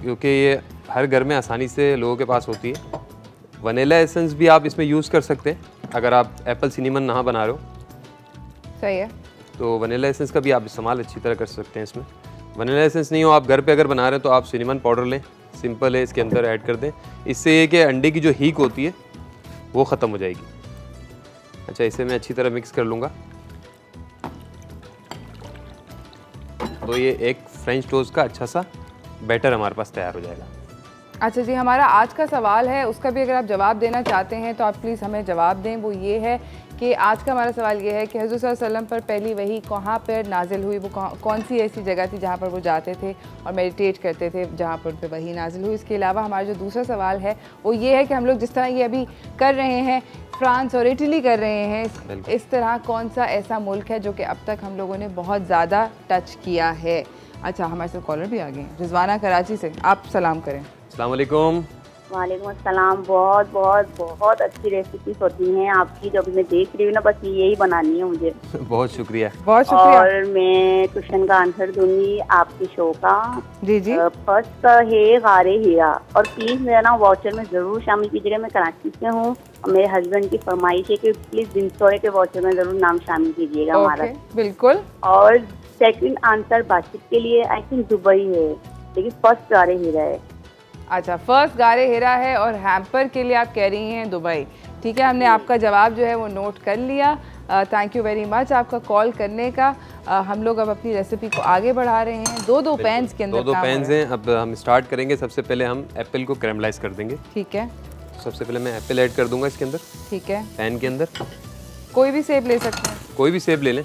क्योंकि ये हर घर में आसानी से लोगों के पास होती है। वनीला एसेंस भी आप इसमें यूज़ कर सकते हैं अगर आप एप्पल सिनेमन ना बना रहे हो।
सही है।
तो वनीला एसेंस का भी आप इस्तेमाल अच्छी तरह कर सकते हैं इसमें। वनीला एसेंस नहीं हो, आप घर पे अगर बना रहे हैं तो आप सिनेमन पाउडर लें, सिंपल है, इसके अंदर ऐड कर दें। इससे ये कि अंडे की जो हीक होती है वो ख़त्म हो जाएगी। अच्छा, इसे मैं अच्छी तरह मिक्स कर लूँगा। तो ये एक फ्रेंच टोस्ट का अच्छा सा बैटर हमारे पास तैयार हो जाएगा।
अच्छा जी, हमारा आज का सवाल है, उसका भी अगर आप जवाब देना चाहते हैं तो आप प्लीज़ हमें जवाब दें। वो ये है कि आज का हमारा सवाल ये है कि हुज़ूर सल्लल्लाहु अलैहि वसल्लम पर पहली वही कहाँ पर नाजिल हुई? वो कौन सी ऐसी जगह थी जहाँ पर वो जाते थे और मेडिटेट करते थे, जहाँ पर उन पर वही नाजिल हुई? इसके अलावा हमारा जो दूसरा सवाल है वो ये है कि हम लोग जिस तरह ये अभी कर रहे हैं, फ्रांस और इटली कर रहे हैं, इस तरह कौन सा ऐसा मुल्क है जो कि अब तक हम लोगों ने बहुत ज़्यादा टच किया है? अच्छा, हमारे साथ कॉलर भी आ गए हैं, रिजवाना कराची से। आप सलाम करें।
अस्सलाम वालेकुम।
वालेकुम अस्सलाम। बहुत बहुत बहुत अच्छी रेसिपीज होती हैं आपकी, जो मैं देख रही हूँ ना, बस यही बनानी है मुझे।
बहुत शुक्रिया।
बहुत शुक्रिया।
और मैं क्वेश्चन का आंसर दूंगी आपके शो का।
जी जी।
फर्स्ट है गारे हीरा, और प्लीज मेरा ना वाउचर में जरूर शामिल कीजिएगा। मैं कराची से हूँ और मेरे हस्बैंड की फरमाइश है कि प्लीज दिनसोए के वाउचर में जरूर नाम शामिल कीजिएगा हमारा।
बिल्कुल।
और सेकंड आंसर बातचीत के लिए आई थिंक दुबई है, लेकिन फर्स्ट गारे हीरा है।
अच्छा, फर्स्ट गारे हीरा है और हैम्पर के लिए आप कह रही हैं दुबई। ठीक है, हमने आपका जवाब जो है वो नोट कर लिया। थैंक यू वेरी मच आपका कॉल करने का। हम लोग अब अपनी रेसिपी को आगे बढ़ा रहे हैं। दो पैन्स के अंदर
दो पैन्स हैं। अब हम स्टार्ट करेंगे। सबसे पहले हम एप्पल को कैरेमलाइज कर देंगे।
ठीक है।
सबसे पहले मैं एप्पल ऐड कर दूंगा इसके अंदर।
ठीक है।
पैन के अंदर
कोई भी सेब ले सकते हैं?
कोई भी सेब ले लें,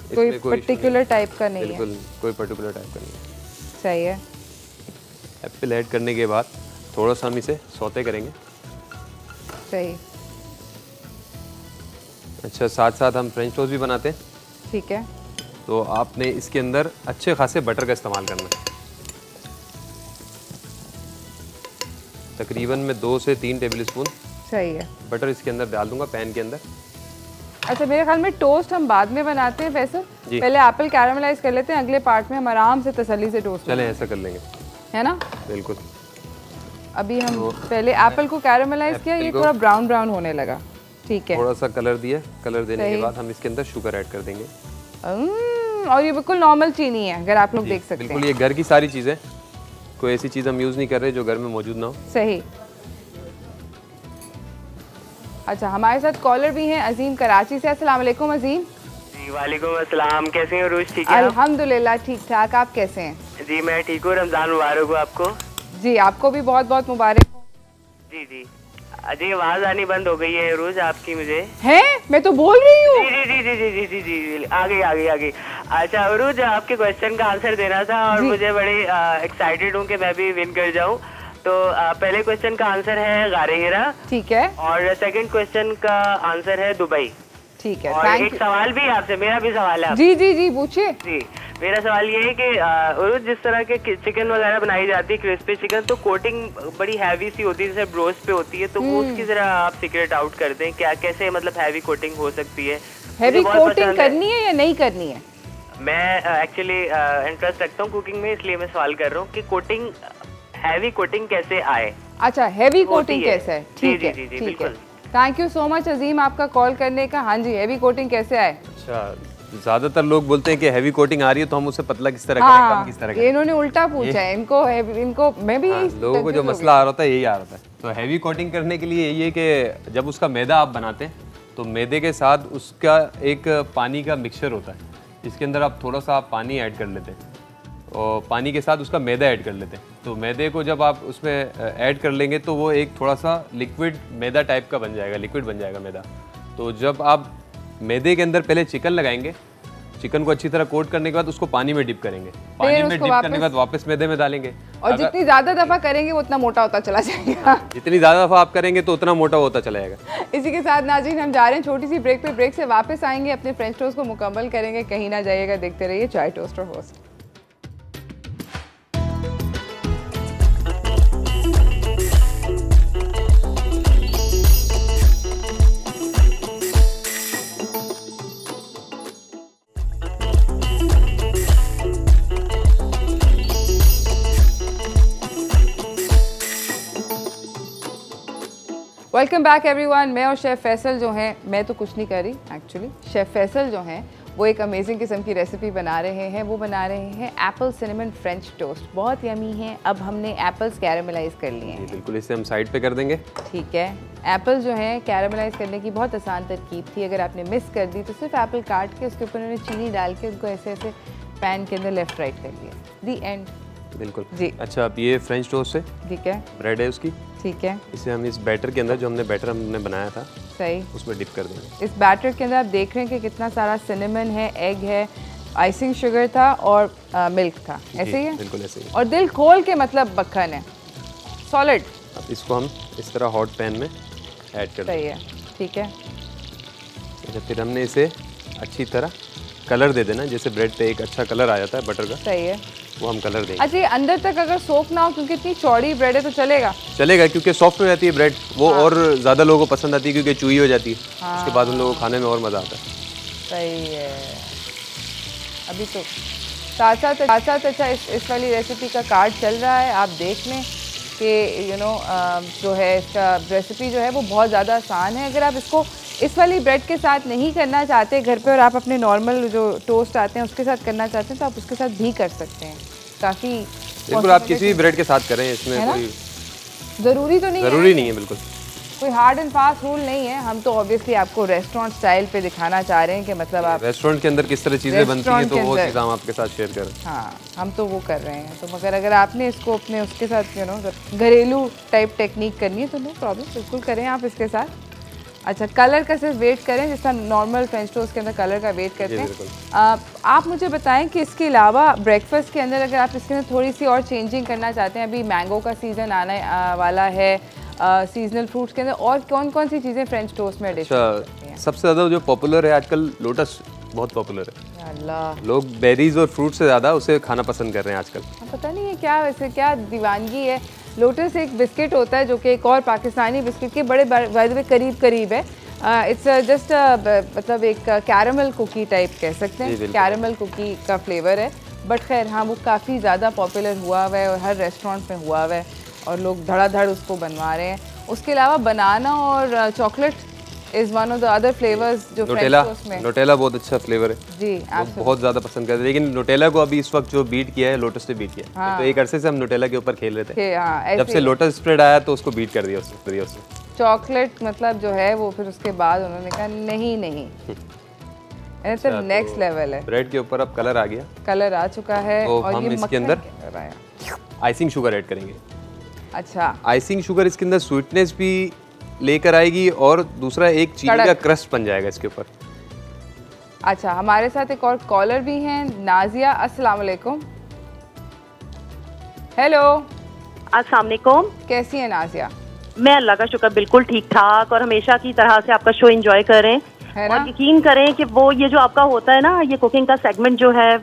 कोई पर्टिकुलर टाइप का नहीं है?
बिल्कुल कोई पर्टिकुलर टाइप का नहीं है।
सही है।
एप्पल ऐड करने के बाद थोड़ा सा हम इसे सौते करेंगे।
सही।
अच्छा, साथ साथ हम फ्रेंच टोस्ट भी बनाते हैं।
ठीक है।
तो आपने इसके अंदर अच्छे खासे बटर का इस्तेमाल करना है। तकरीबन मैं 2 से 3 टेबल स्पून
सही है
बटर इसके अंदर डाल दूंगा पैन के अंदर।
अच्छा, मेरे ख्याल में टोस्ट हम बाद में बनाते हैं वैसे, पहले एप्पल कैरामलाइज कर लेते हैं, अगले पार्ट में हम आराम से तसल्ली से टोस्ट।
चलें, ऐसा कर लेंगे,
है ना?
बिल्कुल।
अभी हम पहले एप्पल को कैरामलाइज किया, ये थोड़ा ब्राउन ब्राउन होने लगा। ठीक है।
थोड़ा सा कलर दिया, कलर देने के बाद हम इसके अंदर शुगर ऐड कर देंगे।
और ये बिल्कुल नॉर्मल चीनी है, अगर आप लोग देख सकते हैं।
बिल्कुल, ये घर की सारी चीज़ें, कोई ऐसी चीज़ हम यूज़ नहीं कर रहे जो घर में मौजूद ना हो।
सही। अच्छा, हमारे साथ कॉलर भी हैं अजीम कराची से। अस्सलाम वालेकुम अजीम।
जी वालेकुम अस्सलाम। कैसे हैं रूज? ठीक है
अल्हम्दुलिल्लाह, ठीक ठाक। आप कैसे हैं?
जी मैं ठीक हूँ। रमज़ान मुबारक हो आपको।
जी आपको भी बहुत बहुत मुबारक हो।
जी जी जी, आवाज़ आनी बंद हो गई है रूज आपकी मुझे।
है? मैं तो बोल रही हूँ।
जी जी जी जी जी जी जी आ गई। अच्छा रूज, आपके क्वेश्चन का आंसर देना था और मुझे बड़ी एक्साइटेड हूँ कि मैं भी विन कर जाऊँ। तो पहले क्वेश्चन का आंसर है गारे हीरा।
ठीक है।
और सेकंड क्वेश्चन का आंसर है दुबई।
ठीक है।
और एक सवाल भी आपसे, मेरा भी सवाल है।
जी जी जी पूछिए।
जी, मेरा सवाल ये है कि उरुज, जिस तरह के चिकन वगैरह बनाई जाती है क्रिस्पी चिकन, तो कोटिंग बड़ी हैवी सी होती है जैसे ब्रोस्ट पे होती है, तो वो उसकी जरा आप सीक्रेट आउट कर दें, क्या कैसे मतलब हैवी कोटिंग हो सकती है?
हैवी कोटिंग करनी है या नहीं करनी है?
मैं एक्चुअली इंटरेस्ट रखता हूँ कुकिंग में, इसलिए मैं सवाल कर रहा हूँ कि कोटिंग, हैवी कोटिंग कैसे आए।
अच्छा, हैवी कोटिंग कैसे है? ठीक है,
जी,
ठीक है। थैंक यू सो मच अजीम आपका कॉल करने का। हाँ जी, हैवी कोटिंग कैसे आए?
अच्छा, ज्यादातर लोग बोलते हैं कि हैवी कोटिंग आ रही है तो हम उसे पतला किस तरह करें, कम किस तरह करें।
इन्होंने उल्टा पूछा है, इनको मैं भी
लोगों को जो मसला आ रहा था यही आ रहा था। तो हैवी कोटिंग करने के लिए यही है कि जब उसका मैदा आप बनाते हैं तो मैदे के साथ उसका एक पानी का मिक्सचर होता है, इसके अंदर आप थोड़ा सा पानी ऐड कर लेते हैं और पानी के साथ उसका मैदा ऐड कर लेते हैं। तो मैदे को जब आप उसमें ऐड कर लेंगे तो वो एक थोड़ा सा लिक्विड मैदा टाइप का बन जाएगा, लिक्विड बन जाएगा मैदा। तो जब आप मैदे के अंदर पहले चिकन लगाएंगे, चिकन को अच्छी तरह कोट करने के बाद उसको पानी में डिप करेंगे, पानी में डिप करने के बाद वापस मैदे में डालेंगे
और जितनी ज्यादा दफा करेंगे वो उतना मोटा होता चला जाएगा।
जितनी ज्यादा दफा आप करेंगे तो उतना मोटा होता चला जाएगा।
इसी के साथ नाज़रीन हम जा रहे हैं छोटी सी ब्रेक पे, ब्रेक से वापस आएंगे, अपने फ्रेंच टोस्ट को मुकम्मल करेंगे, कहीं ना जाइएगा, देखते रहिए चाय toaster host. Welcome back everyone. मैं और शेफ़ फैसल जो हैं, मैं तो कुछ नहीं कर रही एक्चुअली, शेफ़ फैसल जो हैं वो एक अमेजिंग किस्म की रेसिपी बना रहे हैं। वो बना रहे हैं एप्पल सिनेमन फ्रेंच टोस्ट, बहुत यमी है। अब हमने एप्पल्स कैरामलाइज कर लिए हैं।
बिल्कुल, इसे हम साइड पे कर देंगे।
ठीक है, एप्पल जो है कैरामलाइज करने की बहुत आसान तरकीब थी, अगर आपने मिस कर दी तो सिर्फ एप्पल काट के उसके ऊपर उन्होंने चीनी डाल के उनको ऐसे ऐसे पैन के अंदर लेफ्ट राइट कर लिया। दी एंड।
बिल्कुल
जी।
अच्छा, अब ये फ्रेंच टोस्ट है,
ठीक है,
ब्रेड है उसकी,
ठीक है,
इसे हम इस बैटर के अंदर, जो हमने बैटर हमने बनाया था
सही,
उसमें डिप कर देंगे।
इस बैटर के अंदर आप देख रहे हैं कि कितना सारा सिनेमन है, एग है, आइसिंग शुगर था और मिल्क था, ऐसे ही है?
बिल्कुल ऐसे ही।
और दिल खोल के मतलब मक्खन है, सॉलिड।
अब इसको हम इस तरह हॉट पैन में ऐड कर देंगे।
सही है, ठीक है।
अच्छा, फिर हमने इसे अच्छी तरह कलर दे देना, जैसे ब्रेड पे एक अच्छा कलर आ जाता है बटर का,
सही है,
वो हम कलर देंगे।
अच्छा, ये अंदर तक अगर सोक ना हो क्योंकि इतनी चौड़ी ब्रेड है तो चलेगा?
चलेगा, क्योंकि सॉफ्ट हो जाती है ब्रेड, वो और ज़्यादा लोगों को पसंद आती है क्योंकि चूई हो जाती है। उसके बाद उन लोगों को खाने में और मज़ा आता है।
सही है। अभी तो साथ साथ अच्छा इस वाली रेसिपी का कार्ड चल रहा है, आप देख लें कि जो है इसका रेसिपी जो है वो बहुत ज़्यादा आसान है। अगर आप इसको इस वाली ब्रेड के साथ नहीं करना चाहते घर पे और आप अपने नॉर्मल जो टोस्ट आते हैं उसके साथ करना चाहते हैं तो आप उसके साथ भी कर सकते हैं, काफ़ी।
बिल्कुल, आप किसी भी ब्रेड के साथ करें, इसमें कोई
ज़रूरी तो नहीं
है, बिल्कुल
कोई हार्ड एंड फास्ट रूल नहीं है। हम तो ऑब्वियसली आपको रेस्टोरेंट स्टाइल पे दिखाना चाह रहे हैं कि मतलब आप
रेस्टोरेंट के अंदर किस तरह चीज़ें बनती हैं, तो वो चीज़ हम आपके साथ शेयर करें।
हाँ, हम तो वो कर रहे हैं। तो मगर अगर आपने इसको अपने उसके साथ घरेलू टाइप टेक्निक करनी है तो नो प्रॉब्लम, बिल्कुल करें आप इसके साथ। अच्छा, कलर का सिर्फ वेट करें, जिस तरह नॉर्मल फ्रेंच टोस्ट के अंदर कलर का वेट करते हैं। आप मुझे बताएं कि इसके अलावा ब्रेकफास्ट के अंदर अगर आप इसके अंदर थोड़ी सी और चेंजिंग करना चाहते हैं, अभी मैंगो का सीज़न आने वाला है, सीजनल फ्रूट्स के अंदर और कौन कौन सी चीज़ें फ्रेंच टोस्ट में डिश करती हैं?
सबसे ज़्यादा जो पॉपुलर है आजकल, लोटस बहुत पॉपुलर है।
अल्लाह,
लोग बेरीज और फ्रूट से ज़्यादा उसे खाना पसंद कर रहे हैं आजकल।
पता नहीं है क्या, वैसे क्या दीवानगी है। लोटस एक बिस्किट होता है जो कि एक और पाकिस्तानी बिस्किट के बड़े बाय द वे करीब है। इट्स जस्ट मतलब एक कैरामल कुकी टाइप कह सकते हैं, कैरामल कुकी का फ्लेवर है। बट खैर हाँ, वो काफ़ी ज़्यादा पॉपुलर हुआ हुआ है और हर रेस्टोरेंट में हुआ हुआ है और लोग धड़ाधड़ उसको बनवा रहे हैं। उसके अलावा बनाना और chocolate is one of the other flavours जो फ्रेंच टोस्ट में।
नोटेला बहुत अच्छा फ्लेवर है
जी,
आप बहुत ज़्यादा पसंद करते हैं, लेकिन नोटेला को अभी इस वक्त जो बीट किया है लोटस से बीट किया है।
हाँ।
तो एक अरसे से हम नोटेला के ऊपर खेल रहे थे,
हाँ,
जब से लोटस स्प्रेड आया तो उसको बीट कर दिया उसने।
चॉकलेट मतलब जो है वो फिर उसके बाद उन्होंने कहा नहीं तो नेक्स्ट लेवल है।
ब्रेड के ऊपर अब कलर आ गया,
कलर आ चुका है
तो
और
हम
ये
इसके अंदर आइसिंग शुगर ऐड करेंगे।
अच्छा,
आइसिंग शुगर इसके अंदर स्वीटनेस भी लेकर आएगी और दूसरा एक चीनी का क्रस्ट बन जाएगा इसके ऊपर।
अच्छा, हमारे साथ एक और कॉलर भी हैं, नाजिया। अस्सलाम वालेकुम। हेलो,
अस्सलाम वालेकुम।
कैसी हैं नाजिया?
मैं अल्लाह का शुक्र बिल्कुल ठीक ठाक और हमेशा की तरह से आपका शो एंजॉय कर रहे हैं और यकीन करें कि वो ये जो आपका होता है ना, ये कुकिंग का सेगमेंट जो है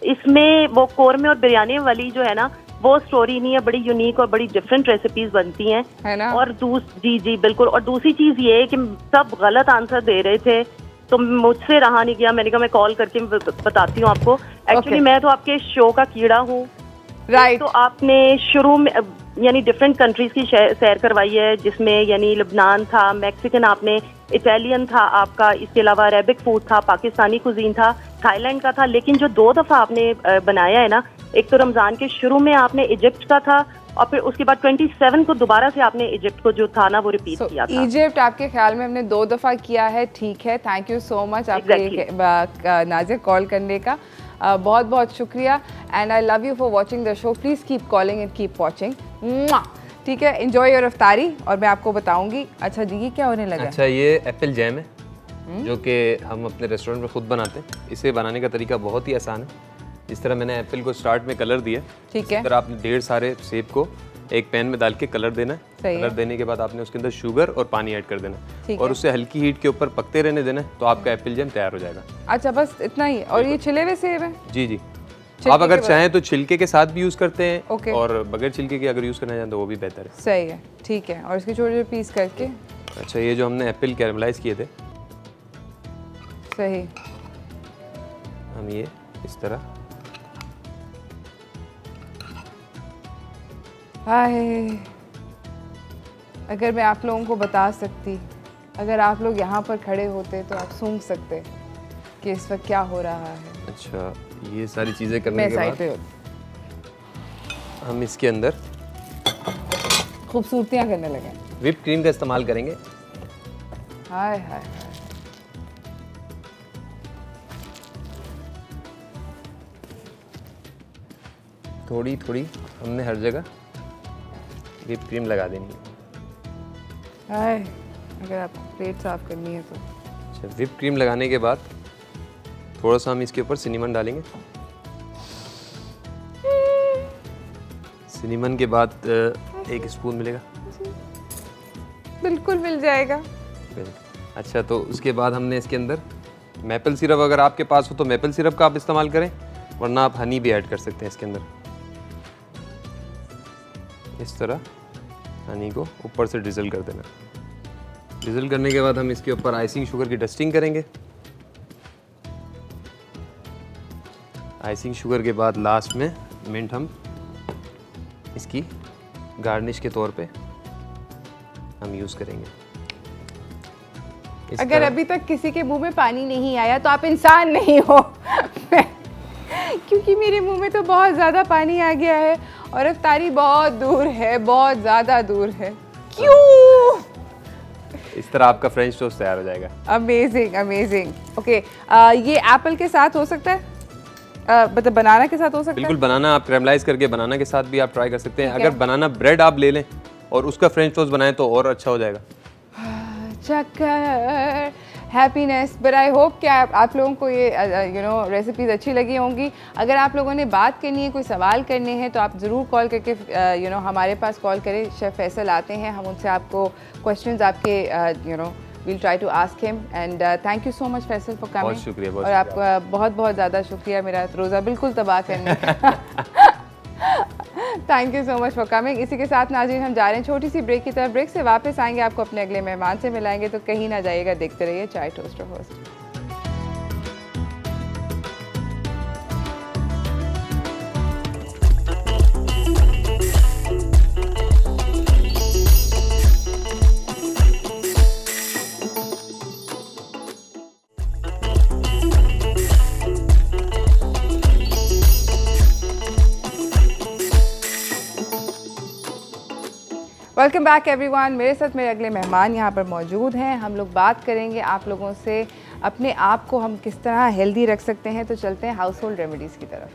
इसमें वो कोरमे और बिरयानी वाली जो है ना वो स्टोरी नहीं है, बड़ी यूनिक और बड़ी डिफरेंट रेसिपीज बनती हैं,
है ना?
और जी जी बिल्कुल। और दूसरी चीज ये है कि सब गलत आंसर दे रहे थे तो मुझसे रहा नहीं गया, मैंने कहा मैं कॉल करके बताती हूँ आपको। एक्चुअली मैं तो आपके शो का कीड़ा हूँ।
राइट।
तो आपने शुरू में यानी डिफरेंट कंट्रीज की सैर करवाई है, जिसमें यानी लबनान था, मैक्सिकन आपने, इटालियन था आपका, इसके अलावा अरेबिक फूड था, पाकिस्तानी कुजीन था, थाईलैंड का था। लेकिन जो 2 दफ़ा आपने बनाया है ना, एक तो रमज़ान के शुरू में आपने इजिप्ट का था और फिर उसके बाद 27 को दोबारा से आपने इजिप्ट को जो था ना वो रिपीट किया था।
इजिप्ट आपके ख्याल में हमने 2 दफ़ा किया है, ठीक है। थैंक यू सो मच आपके नाज़िर कॉल करने का, बहुत बहुत शुक्रिया। And I love you for watching the show. Please keep calling and keep watching. ठीक है, एंजॉय योर इफ्तारी और मैं आपको बताऊंगी। अच्छा जी, ये क्या होने लगा?
अच्छा, ये एप्पल जैम है जो कि हम अपने रेस्टोरेंट में खुद बनाते हैं। इसे बनाने का तरीका बहुत ही आसान है। इस तरह मैंने एप्पल को स्टार्ट में कलर दिया,
ठीक है।
इस तरह आपने ढेर सारे सेब को एक पैन में डाल के कलर देना है। कलर देने के बाद आपने उसके अंदर शुगर और पानी ऐड कर देना है और उसे हल्की हीट के ऊपर पकते रहने देना है, तो आपका एप्पल जैम तैयार हो जाएगा।
अच्छा, बस इतना ही? और ये छिले हुए सेब है?
जी जी, आप अगर चाहें तो छिलके के साथ भी यूज़ करते हैं और बगैर छिलके के अगर यूज़ करना चाहें तो वो भी बेहतर है।
सही है, ठीक है। और इसके छोटे छोटे पीस करके।
अच्छा, ये जो हमने एप्पल कैरमलाइज किए थे,
सही,
हम ये इस तरह,
हाय अगर मैं आप लोगों को बता सकती, अगर आप लोग यहाँ पर खड़े होते तो आप सूंघ सकते कि इस वक्त क्या हो रहा है।
अच्छा, ये सारी चीज़ें करने के बाद हम इसके अंदर
खूबसूरतियाँ करने लगे।
व्हिप क्रीम का इस्तेमाल करेंगे।
हाय हाय,
थोड़ी थोड़ी हमने हर जगह व्हिप क्रीम लगा देनी है।
हाय, अगर आपको प्लेट साफ करनी है तो।
अच्छा, व्हिप क्रीम लगाने के बाद थोड़ा सा हम इसके ऊपर सिनेमन डालेंगे। सिनेमन के बाद 1 स्पून मिलेगा।
बिल्कुल मिल जाएगा।
अच्छा, तो उसके बाद हमने इसके अंदर मैपल सिरप, अगर आपके पास हो तो मैपल सिरप का आप इस्तेमाल करें, वरना आप हनी भी ऐड कर सकते हैं इसके अंदर। इस तरह हनी को ऊपर से ड्रिजल कर देना। ड्रिजल करने के बाद हम इसके ऊपर आइसिंग शुगर की डस्टिंग करेंगे। आइसिंग शुगर के बाद लास्ट में मिंट हम इसकी गार्निश के तौर पे हम यूज़ करेंगे।
अगर अभी तक किसी के मुंह में पानी नहीं आया तो आप इंसान नहीं हो क्योंकि मेरे मुंह में तो बहुत ज़्यादा पानी आ गया है और इफ्तारी बहुत दूर है, बहुत ज़्यादा दूर है। क्यों?
इस तरह आपका फ्रेंच टोस्ट तैयार हो जाएगा।
Amazing amazing. ओके, ये एप्पल के साथ हो सकता है, मतलब बनाना के साथ हो सकता है?
बिल्कुल, बनाना आप कैरमलाइज करके बनाना के साथ भी आप ट्राई कर सकते हैं। अगर बनाना ब्रेड आप ले लें और उसका फ्रेंच टोस्ट बनाएं तो और अच्छा हो जाएगा।
चक्कर हैप्पीनेस। बट आई होप कि आप लोगों को ये रेसिपीज़ अच्छी लगी होंगी। अगर आप लोगों ने बात करनी है, कोई सवाल करने हैं, तो आप ज़रूर कॉल करके हमारे पास कॉल करें। शेफ़ फैसल आते हैं, हम उनसे आपको क्वेश्चन्स आपके we'll try to ask him and thank you so much Faisal for coming।
बहुत शुक्रिया।
और आपका बहुत बहुत ज़्यादा शुक्रिया मेरा रोज़ा बिल्कुल तबाह करने का। Thank you so much for coming. इसी के साथ नाज़रीन हम जा रहे हैं छोटी सी ब्रेक की तरफ। ब्रेक से वापस आएंगे, आपको अपने अगले मेहमान से मिलाएंगे, तो कहीं ना जाइएगा, देखते रहिए चाय toaster host. Welcome back everyone. मेरे साथ मेरे अगले मेहमान यहाँ पर मौजूद हैं। हम लोग बात करेंगे आप लोगों से अपने आप को हम किस तरह हेल्दी रख सकते हैं। तो चलते हैं हाउस होल्ड रेमेडीज़ की तरफ।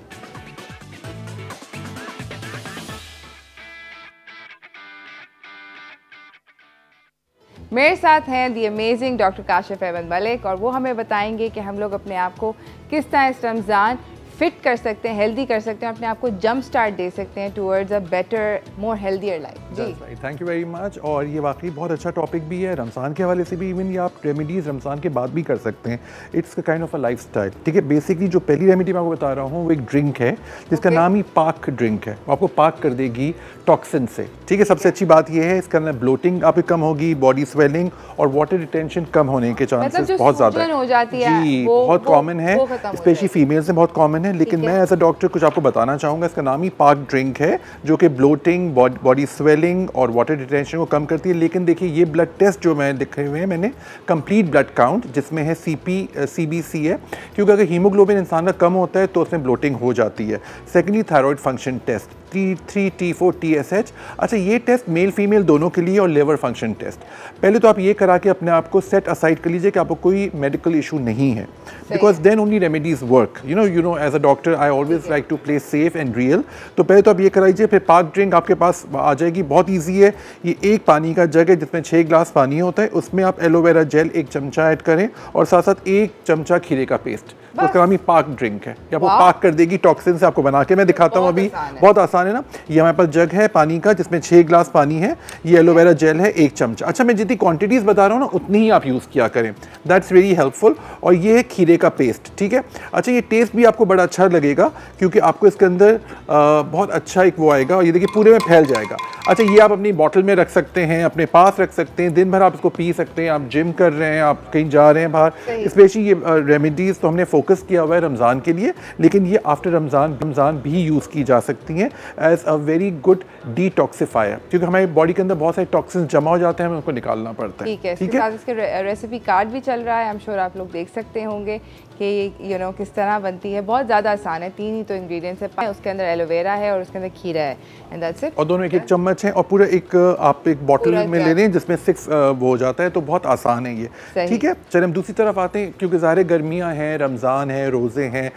मेरे साथ हैं the amazing doctor Kashif Ahmed Malik और वो हमें बताएंगे कि हम लोग अपने आप को किस तरह इस रमज़ान फिट कर सकते हैं, हेल्दी कर सकते हैं, अपने आप को जंप स्टार्ट दे सकते हैं towards a better more healthier life.
Thank you very much. और ये वाकई बहुत अच्छा टॉपिक भी है रमज़ान के हवाले से भी। इवन ये आप रेमेडीज़ रमज़ान के बाद भी कर सकते हैं। It's kind of a lifestyle, ठीक है। बेसिकली जो पहली रेमेडी मैं आपको बता रहा हूँ वो एक ड्रिंक है जिसका नाम ही पाक ड्रिंक है। वो आपको पाक कर देगी टॉक्सिन से, ठीक है। सबसे अच्छी बात ये है इसका ब्लोटिंग आपकी कम होगी, बॉडी स्वेलिंग और वाटर रिटेंशन कम होने के चांसेस बहुत ज़्यादा है जी, बहुत कॉमन है, स्पेशली फीमेल्स में बहुत कॉमन है। लेकिन मैं एज अ डॉक्टर कुछ आपको बताना चाहूँगा। इसका नाम ही पाक ड्रिंक है जो कि ब्लोटिंग, बॉडी स्वेलिंग और वाटर रिटेंशन को कम करती है। लेकिन देखिए ये ब्लड टेस्ट जो मैं लिखे हुए हैं मैंने, कंप्लीट ब्लड काउंट जिसमें है CBC है, क्योंकि अगर हीमोग्लोबिन इंसान का कम होता है तो उसमें ब्लोटिंग हो जाती है। Secondly thyroid function test T3, T4, TSH। अच्छा ये टेस्ट मेल फीमेल दोनों के लिए, और लिवर फंक्शन टेस्ट। पहले तो आप ये करा के अपने आप को सेट असाइड कर लीजिए कि आपको कोई मेडिकल इशू नहीं है, because then only remedies work. You know as a doctor I always like to play safe and real. तो पहले तो आप ये कराइए, फिर पाक ड्रिंक आपके पास आ जाएगी, बहुत ईजी है। ये एक पानी का जग है जिसमें 6 ग्लास पानी होता है, उसमें आप एलोवेरा जेल 1 चमचा ऐड करें और साथ साथ 1 चमचा खीरे का पेस्ट। तो उसका नाम ही पाक ड्रिंक है। ये आपको पाक कर देगी टॉक्सिन से। आपको बना के मैं दिखाता हूँ अभी, बहुत आसान है ना। ये हमारे पास जग है पानी का जिसमें 6 ग्लास पानी है, ये एलोवेरा जेल है 1 चमचा। अच्छा मैं जितनी क्वांटिटीज बता रहा हूँ ना उतनी ही आप यूज़ किया करें, दैट्स वेरी हेल्पफुल। और ये है खीरे का पेस्ट, ठीक है। अच्छा ये टेस्ट भी आपको बड़ा अच्छा लगेगा क्योंकि आपको इसके अंदर बहुत अच्छा एक वो आएगा, और ये देखिए पूरे में फैल जाएगा। अच्छा ये आप अपनी बॉटल में रख सकते हैं, अपने पास रख सकते हैं, दिन भर आप इसको पी सकते हैं। आप जिम कर रहे हैं, आप कहीं जा रहे हैं बाहर, स्पेशली ये रेमेडीज़ तो हमने फोकस किया हुआ है रमज़ान के लिए, लेकिन ये आफ्टर रमज़ान भी यूज़ की जा सकती हैं as a very good detoxifier, क्योंकि हमारी बॉडी के अंदर बहुत सारे टॉक्सिन्स जमा हो जाते हैं, हमें उनको निकालना पड़ता है।
ठीक है। इसके रेसिपी कार्ड भी चल रहा है, आई एम श्योर आप लोग देख सकते होंगे कि किस तरह बनती है। बहुत ज़्यादा आसान है, 3 ही तो इंग्रेडिएंट्स है, उसके अंदर एलोवेरा है और उसके अंदर खीरा है, एंड दैट्स इट।
और दोनों 1-1 चम्मच है, और पूरा एक आप एक बॉटल में ले लें जिसमें 6 वो हो जाता है, तो बहुत आसान है ये, ठीक है। चलिए हम दूसरी तरफ आते हैं, क्योंकि ज़ाहिर गर्मियाँ हैं, रमज़ान है, रोज़े हैं,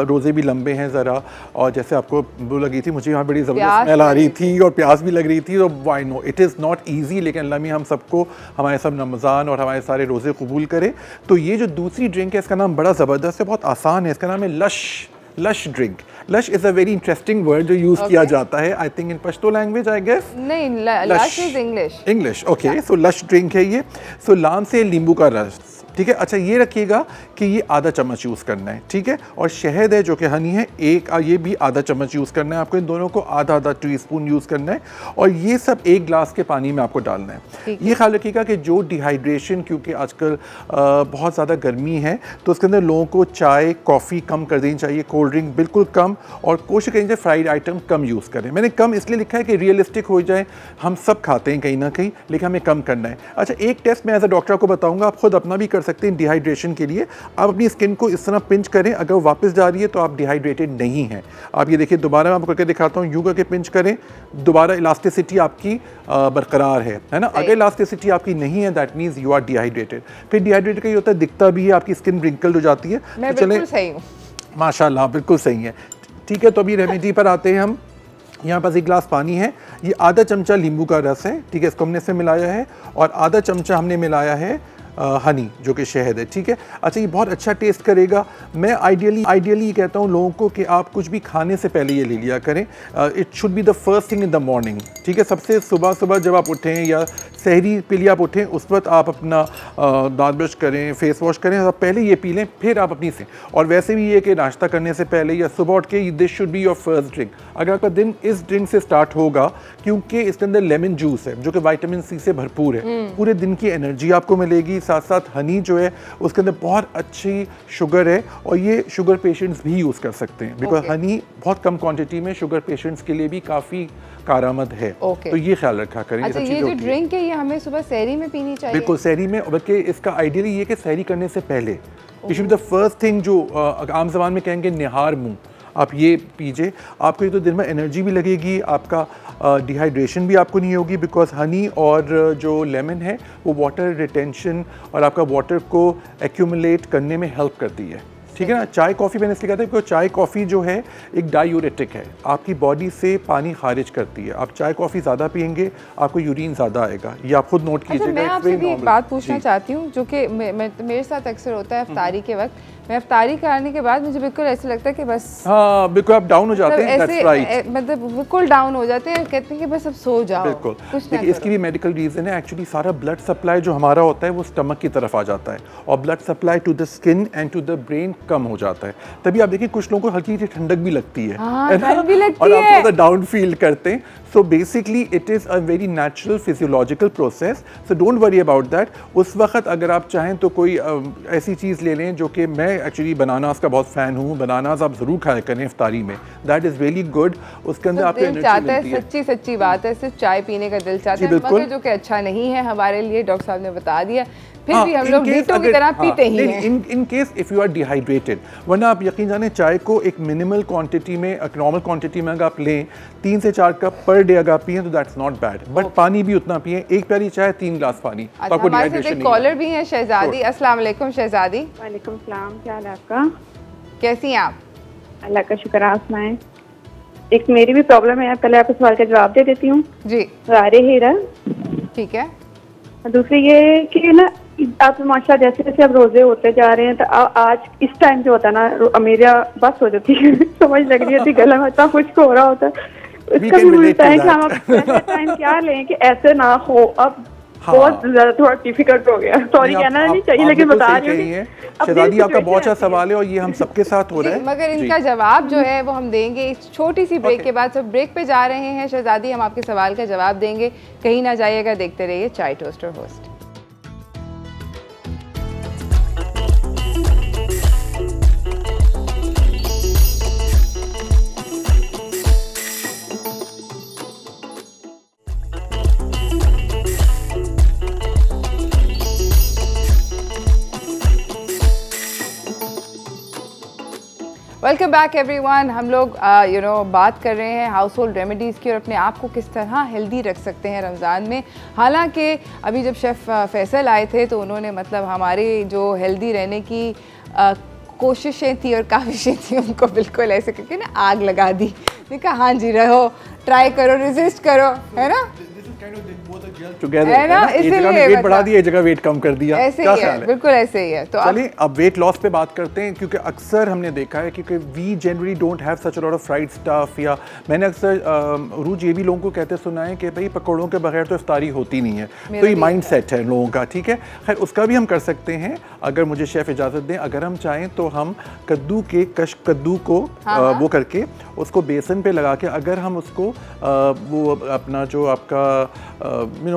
रोज़े भी लंबे हैं ज़रा, और जैसे आपको वो लगी थी, मुझे यहाँ बड़ी ज़बरदस्त स्मेल आ रही थी और प्यास भी लग रही थी। तो why no it is not easy, लेकिन अल्लाह में हम सबको हमारे सब रमज़ान और हमारे सारे रोज़े कबूल करे। तो ये जो दूसरी ड्रिंक है इसका नाम बड़ा ज़बरदस्त है, बहुत आसान है। इसका नाम है lush drink. Lush is a very interesting word जो यूज़ किया जाता है, I think in Pashto language I guess.
नहीं, lush is
English, okay. So lush drink है ये। सो लाम से नींबू का रस, ठीक है। अच्छा ये रखिएगा कि ये आधा चम्मच यूज़ करना है, ठीक है। और शहद है जो कि हनी है, ये भी आधा चम्मच यूज़ करना है आपको। इन दोनों को आधा टीस्पून यूज़ करना है, और ये सब 1 ग्लास के पानी में आपको डालना है। ये ख्याल रखिएगा कि जो डिहाइड्रेशन, क्योंकि आजकल बहुत ज़्यादा गर्मी है, तो उसके अंदर लोगों को चाय कॉफ़ी कम कर देनी चाहिए, कोल्ड ड्रिंक बिल्कुल कम, और कोशिश करें फ्राइड आइटम कम यूज़ करें। मैंने कम इसलिए लिखा है कि रियलिस्टिक हो जाए, हम सब खाते हैं कहीं ना कहीं, लेकिन हमें कम करना है। अच्छा एक टेस्ट मैं एज अ डॉक्टर को बताऊँगा, आप खुद अपना भी कर सकते हैं डिहाइड्रेशन के लिए। आप अपनी स्किन को इस तरह पिंच करें, अगर वापस जा रही है तो आप डिहाइड्रेटेड नहीं हैं। आप ये देखिए, दोबारा मैं आपको करके दिखाता हूँ, यूँ करके पिंच करें, दोबारा इलास्टिसिटी आपकी बरकरार है ना। अगर इलास्टिसिटी आपकी नहीं है that means you are dehydrated. फिर डिहाइड्रेटेड का ये होता है, दिखता भी है, आपकी स्किन रिंकल्ड हो जाती है।
मैं बिल्कुल सही हूँ,
माशाल्लाह बिल्कुल सही है, ठीक है। तो अभी रेमेडी पर आते हैं हम। यहाँ पास 1 गिलास पानी है, ये आधा चमचा नींबू का रस है, ठीक है, इसको हमने इसमें मिलाया है, और आधा चमचा हमने मिलाया है हनी जो कि शहद है, ठीक है। अच्छा ये बहुत अच्छा टेस्ट करेगा। मैं आइडियली कहता हूँ लोगों को कि आप कुछ भी खाने से पहले ये ले लिया करें। It should be the first thing in the morning, ठीक है। सबसे सुबह जब आप उठें या सहरी के लिए आप उठें, उस वक्त आप अपना दांत ब्रश करें, फेस वॉश करें, आप पहले ये पी लें, फिर आप अपनी से। और वैसे भी ये कि नाश्ता करने से पहले या सुबह उठ के this should be your first drink. अगर आपका दिन इस ड्रिंक से स्टार्ट होगा, क्योंकि इसके अंदर लेमन जूस है जो कि विटामिन C से भरपूर है, पूरे दिन की एनर्जी आपको मिलेगी। साथ साथ हनी जो है उसके अंदर बहुत अच्छी शुगर है, और ये शुगर पेशेंट्स भी यूज़ कर सकते हैं, बिकॉज हनी बहुत कम क्वांटिटी में शुगर पेशेंट्स के लिए भी काफ़ी कारआमद है। तो ये ख्याल रखा करें।
अच्छा ये जो ड्रिंक है ये हमें सुबह सहरी में पीनी चाहिए?
बिल्कुल सहरी में, बल्कि इसका आइडियली ये कि सहरी करने से पहले it should be the first thing, जो आम ज़बान में कहेंगे निहार मुँह, आप ये पीजिए। आपको ये तो दिन में एनर्जी भी लगेगी, आपका डिहाइड्रेशन भी आपको नहीं होगी, बिकॉज हनी और जो लेमन है वो वाटर रिटेंशन और आपका वाटर को एक्यूमुलेट करने में हेल्प करती है, ठीक है ना। चाय कॉफ़ी मैंने इसलिए कहता है क्योंकि चाय कॉफ़ी जो है एक डायूरेटिक है, आपकी बॉडी से पानी खारिज करती है। आप चाय कॉफ़ी ज़्यादा पियेंगे आपको यूरिन ज़्यादा आएगा, ये आप खुद नोट कीजिएगा।
मैं आपसे भी एक बात पूछना चाहती हूँ जो कि मेरे साथ अक्सर होता है इफ्तारी के वक्त। मैं इफ्तारी कराने के बाद मुझे बिल्कुल ऐसे लगता है कि बस
हाँ बिल्कुल आप डाउन हो जाते हैं, that's right।
मतलब बिल्कुल डाउन हो जाते हैं, कहते हैं कि बस अब सो जाओ।
बिल्कुल, देखिए इसकी भी मेडिकल रीज़न है। एक्चुअली सारा ब्लड सप्लाई जो हमारा होता है वो स्टमक की तरफ आ जाता है और blood supply to the skin and to the brain कम हो जाता है। तभी आप देखिए कुछ लोगों को हल्की सी ठंडक भी लगती है और आप थोड़ा डाउन फील करते हैं। So basically it is a very natural physiological process, so don't worry about that. उस वक्त अगर आप चाहें तो कोई ऐसी चीज़ ले लें जो कि मैं एक्चुअली बनानास का बहुत फ़ैन हूँ, बनानास आप ज़रूर खाया करें इफ्तारी में, दैट इज़ रियली गुड। उसके अंदर आपको एनर्जी मिलती है।
सच्ची बात है, सिर्फ चाय पीने का दिल चाहता है मगर जो कि अच्छा नहीं है हमारे लिए, डॉक्टर साहब ने बता दिया। फिर भी हम लोग डीटो की तरह पीते ही हैं।
In case if you are dehydrated, वरना आप यकीन जाने चाय को एक मिनिमल क्वांटिटी में, एक नॉर्मल क्वांटिटी में अगर आप लें 3 से 4 कप पर डे अगर आप पिए तो दैट्स नॉट बैड, बट पानी भी उतना पिए, एक प्याली चाय 3 गिलास पानी।
आपको डिहाइड्रेशन नहीं। कॉलर भी है शहजादी। अस्सलाम वालेकुम शहजादी।
वालेकुम सलाम, क्या हाल है आपका?
कैसी हैं आप?
अल्लाह का शुक्र, आप सुनाएं। एक मेरी भी प्रॉब्लम है, पहले आपको सवाल का जवाब दे देती हूँ
जी।
रारे हीरा,
ठीक है।
दूसरी ये कि ना आप माशा जैसे जैसे अब रोजे होते जा रहे हैं तो आज इस टाइम जो होता है ना मेरा बस हो जाती है समझ लग रही होती, गला में इतना खुश्क हो रहा होता है, उसका भी मिलता है कि हम अब टाइम क्या लें कि ऐसे ना हो। अब बहुत ज्यादा थोड़ा डिफिकल्ट हो गया, सॉरी कहना नहीं चाहिए लेकिन बता रही हूँ।
शहजादी आपका बहुत अच्छा सवाल है और ये हम सबके साथ हो रहा है,
मगर इनका जवाब जो है वो हम देंगे इस छोटी सी ब्रेक के बाद। सब ब्रेक पे जा रहे हैं शहजादी, हम आपके सवाल का जवाब देंगे, कहीं ना जाइएगा, देखते रहिए चाय toaster host. Welcome back everyone. हम लोग बात कर रहे हैं हाउस होल्ड रेमेडीज़ की और अपने आप को किस तरह हेल्दी रख सकते हैं रमज़ान में। हालांकि अभी जब शेफ़ फैसल आए थे तो उन्होंने मतलब हमारे जो हेल्दी रहने की कोशिशें थी और काविशें थी उनको बिल्कुल ऐसे करके ना आग लगा दी। कहा हाँ जी रहो, ट्राई करो, रेजिस्ट करो, है ना,
है ना, इसलिए वेट बढ़ा दिया, जगह वेट कम कर दिया,
ऐसे ही है, बिल्कुल ऐसे ही है। तो
चलिए अब वेट लॉस पे बात करते हैं, क्योंकि अक्सर हमने देखा है क्योंकि we generally don't have such a lot of fried stuff, या मैंने अक्सर रूज ये भी लोगों को कहते सुना है कि भाई पकौड़ों के बगैर तो इफ्तारी होती नहीं है, तो ये माइंड सेट है लोगों का, ठीक है। खैर उसका भी हम कर सकते हैं अगर मुझे शेफ़ इजाज़त दें। अगर हम चाहें तो हम कद्दू के कद्दू को वो करके उसको बेसन पे लगा के अगर हम उसको वो अपना जो आपका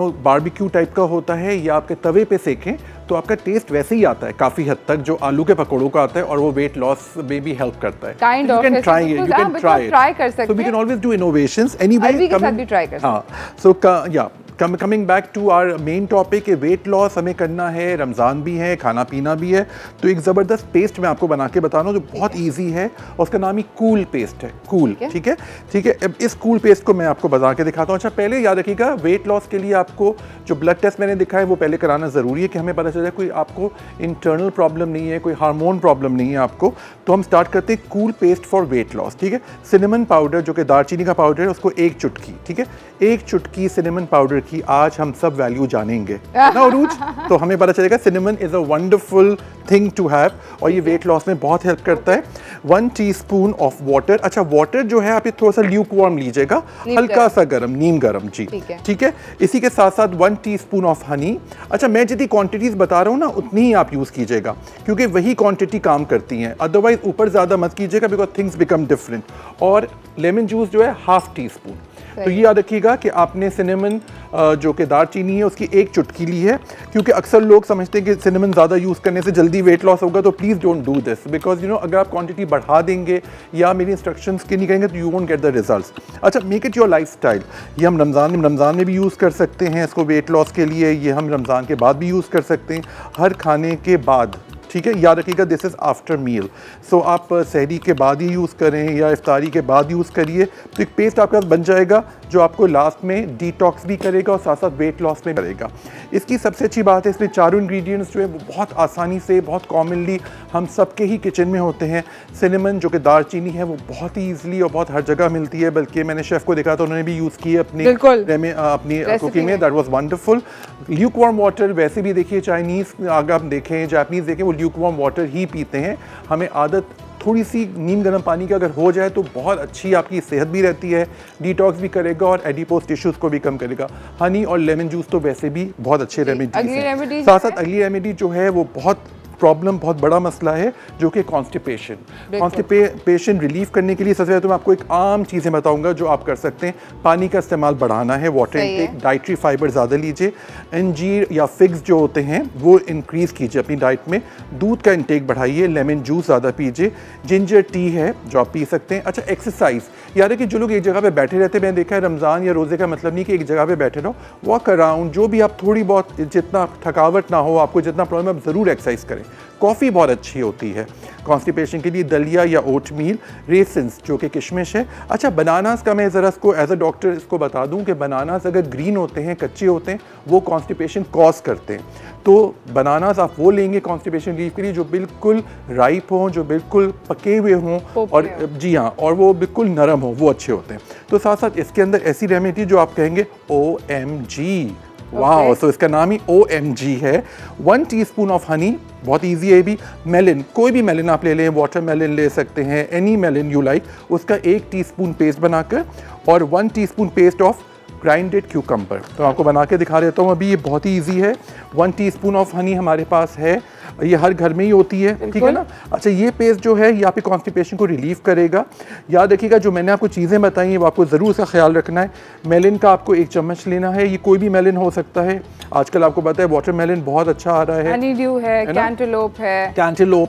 बारबेक्यू टाइप का होता है या आपके तवे पे सेकें तो आपका टेस्ट वैसे ही आता है काफ़ी हद तक जो आलू के पकौड़ों का आता है, और वो वेट लॉस में भी हेल्प करता है।
Kind of,
you can try it, you can try it, so we can always do innovations anyway। हाँ, so yeah, coming back to our main topic, weight loss हमें करना है, रमज़ान भी है, खाना पीना भी है, तो एक ज़बरदस्त पेस्ट मैं आपको बना के बता रहा हूँ जो बहुत इजी है और उसका नाम ही कूल पेस्ट है। कूल, ठीक है, ठीक है। अब इस कूल पेस्ट को मैं आपको बता के दिखाता हूँ। अच्छा पहले याद रखिएगा वेट लॉस के लिए आपको जो ब्लड टेस्ट मैंने दिखाया है वो पहले कराना ज़रूरी है कि हमें पता चल जाए कोई आपको इंटरनल प्रॉब्लम नहीं है, कोई हार्मोन प्रॉब्लम नहीं है आपको। तो हम स्टार्ट करते हैं cool paste for weight loss, ठीक है। सिनेमन पाउडर जो कि दालचीनी का पाउडर है उसको 1 चुटकी, ठीक है, 1 चुटकी सिनेमन पाउडर की आज हम सब वैल्यू जानेंगे ना उरूज, तो हमें पता चलेगा cinnamon is a wonderful thing to have और ये वेट लॉस में बहुत हेल्प करता है। 1 टीस्पून ऑफ वाटर, अच्छा वाटर जो है आप ये थोड़ा सा ल्यूक वार्म लीजिएगा, हल्का सा गर्म, नीम गर्म, जी ठीक है। इसी के साथ साथ 1 टीस्पून ऑफ हनी। अच्छा मैं जितनी क्वांटिटीज़ बता रहा हूँ ना उतनी ही आप यूज़ कीजिएगा क्योंकि वही क्वांटिटी काम करती हैं, अदरवाइज ऊपर ज़्यादा मत कीजिएगा बिकॉज थिंग्स बिकम डिफरेंट। और लेमन जूस जो है 1/2 टीस्पून। तो ये याद रखिएगा कि आपने सिनेमन जो कि दालचीनी है उसकी 1 चुटकी ली है, क्योंकि अक्सर लोग समझते हैं कि सिनेमन ज़्यादा यूज़ करने से जल्दी वेट लॉस होगा, तो please don't do this because अगर आप क्वांटिटी बढ़ा देंगे या मेरी इंस्ट्रक्शंस के नहीं करेंगे तो you won't get the results. अच्छा मेक इट योर लाइफस्टाइल, ये हम रमज़ान में भी यूज़ कर सकते हैं इसको वेट लॉस के लिए, ये हम रमज़ान के बाद भी यूज़ कर सकते हैं, हर खाने के बाद, ठीक है, याद रखिएगा दिस इज़ आफ्टर मील। सो आप सहरी के बाद ही यूज़ करें या इफ्तारी के बाद यूज़ करिए, तो एक पेस्ट आपके पास बन जाएगा जो आपको लास्ट में डिटॉक्स भी करेगा और साथ साथ वेट लॉस में करेगा। इसकी सबसे अच्छी बात है इसमें चारों इंग्रेडिएंट्स जो है वो बहुत आसानी से, बहुत कॉमनली हम सबके ही किचन में होते हैं। सिनेमन जो कि दालचीनी है वो बहुत ही ईजिली और बहुत हर जगह मिलती है, बल्कि मैंने शेफ़ को देखा तो उन्होंने भी यूज़ की अपनी कुकिंग में, that was wonderful. Luke warm water, वैसे भी देखिए चाइनीज़ अगर आप देखें, जापानीज़ देखें, वो ल्यूक वार्म वाटर ही पीते हैं। हमें आदत थोड़ी सी नीम गर्म पानी की अगर हो जाए तो बहुत अच्छी आपकी सेहत भी रहती है, डिटॉक्स भी करेगा और एडिपोज टिश्यूज़ को भी कम करेगा। हनी और लेमन जूस तो वैसे भी बहुत अच्छे रेमेडीज हैं। साथ साथ अगली रेमेडी जो है वो बहुत प्रॉब्लम, बहुत बड़ा मसला है जो कि कॉन्स्टिपेशन। कॉन्स्टिपेशन रिलीफ करने के लिए सबसे पहले तो मैं आपको एक आम चीज़ें बताऊंगा जो आप कर सकते हैं। पानी का इस्तेमाल बढ़ाना है, वाटर इनटेक, डाइटरी फाइबर ज़्यादा लीजिए, अंजीर या फिग्स जो होते हैं वो इंक्रीज़ कीजिए अपनी डाइट में, दूध का इंटेक बढ़ाइए, लेमन जूस ज़्यादा पीजिए, जिंजर टी है जो आप पी सकते हैं। अच्छा, एक्सरसाइज, याद है कि जो लोग एक जगह पे बैठे रहते हैं, मैंने देखा है रमज़ान या रोज़े का मतलब नहीं कि एक जगह पे बैठे रहो, वॉक अराउंड, जो भी आप थोड़ी बहुत, जितना थकावट ना हो आपको, जितना प्रॉब्लम, आप ज़रूर एक्सरसाइज करें। कॉफ़ी बहुत अच्छी होती है कॉन्स्टिपेशन के लिए, दलिया या ओट मील, रेसिन्स जो कि किशमिश है। अच्छा, बनानास का मैं ज़रा इसको एज अ डॉक्टर इसको बता दूं कि बनानास अगर ग्रीन होते हैं, कच्चे होते हैं, वो कॉन्स्टिपेशन कॉज करते हैं। तो बनानास आप वो लेंगे कॉन्स्टिपेशन रिलीफ के लिए जो बिल्कुल राइप हों, जो बिल्कुल पके हुए हों, और जी हाँ, और वो बिल्कुल नरम हो, वो अच्छे होते हैं। तो साथ साथ इसके अंदर ऐसी रेमेडी जो आप कहेंगे OMG, वाह, तो इसका नाम ही OMG है। 1 टीस्पून ऑफ हनी, बहुत इजी है भी। मेलन, कोई भी मेलन आप ले लें, वाटर मेलन ले सकते हैं, एनी मेलन यू लाइक, उसका 1 टीस्पून पेस्ट बनाकर, और 1 teaspoon paste of grinded cucumber. तो आपको बना के दिखा देता हूँ अभी, ये बहुत ही ईजी है। 1 टीस्पून ऑफ हनी हमारे पास है, ये हर घर में ही होती है, ठीक है ना। अच्छा, ये पेस्ट जो है ये आपके कॉन्स्टिपेशन को रिलीव करेगा। याद रखिएगा जो मैंने आपको चीज़ें बताई हैं वो आपको ज़रूर उसका ख्याल रखना है। मेलन का आपको 1 चम्मच लेना है, ये कोई भी मेलन हो सकता है, आजकल आपको पता है वाटर मेलन बहुत अच्छा आ रहा है,
हनीड्यू है, कैंटलोप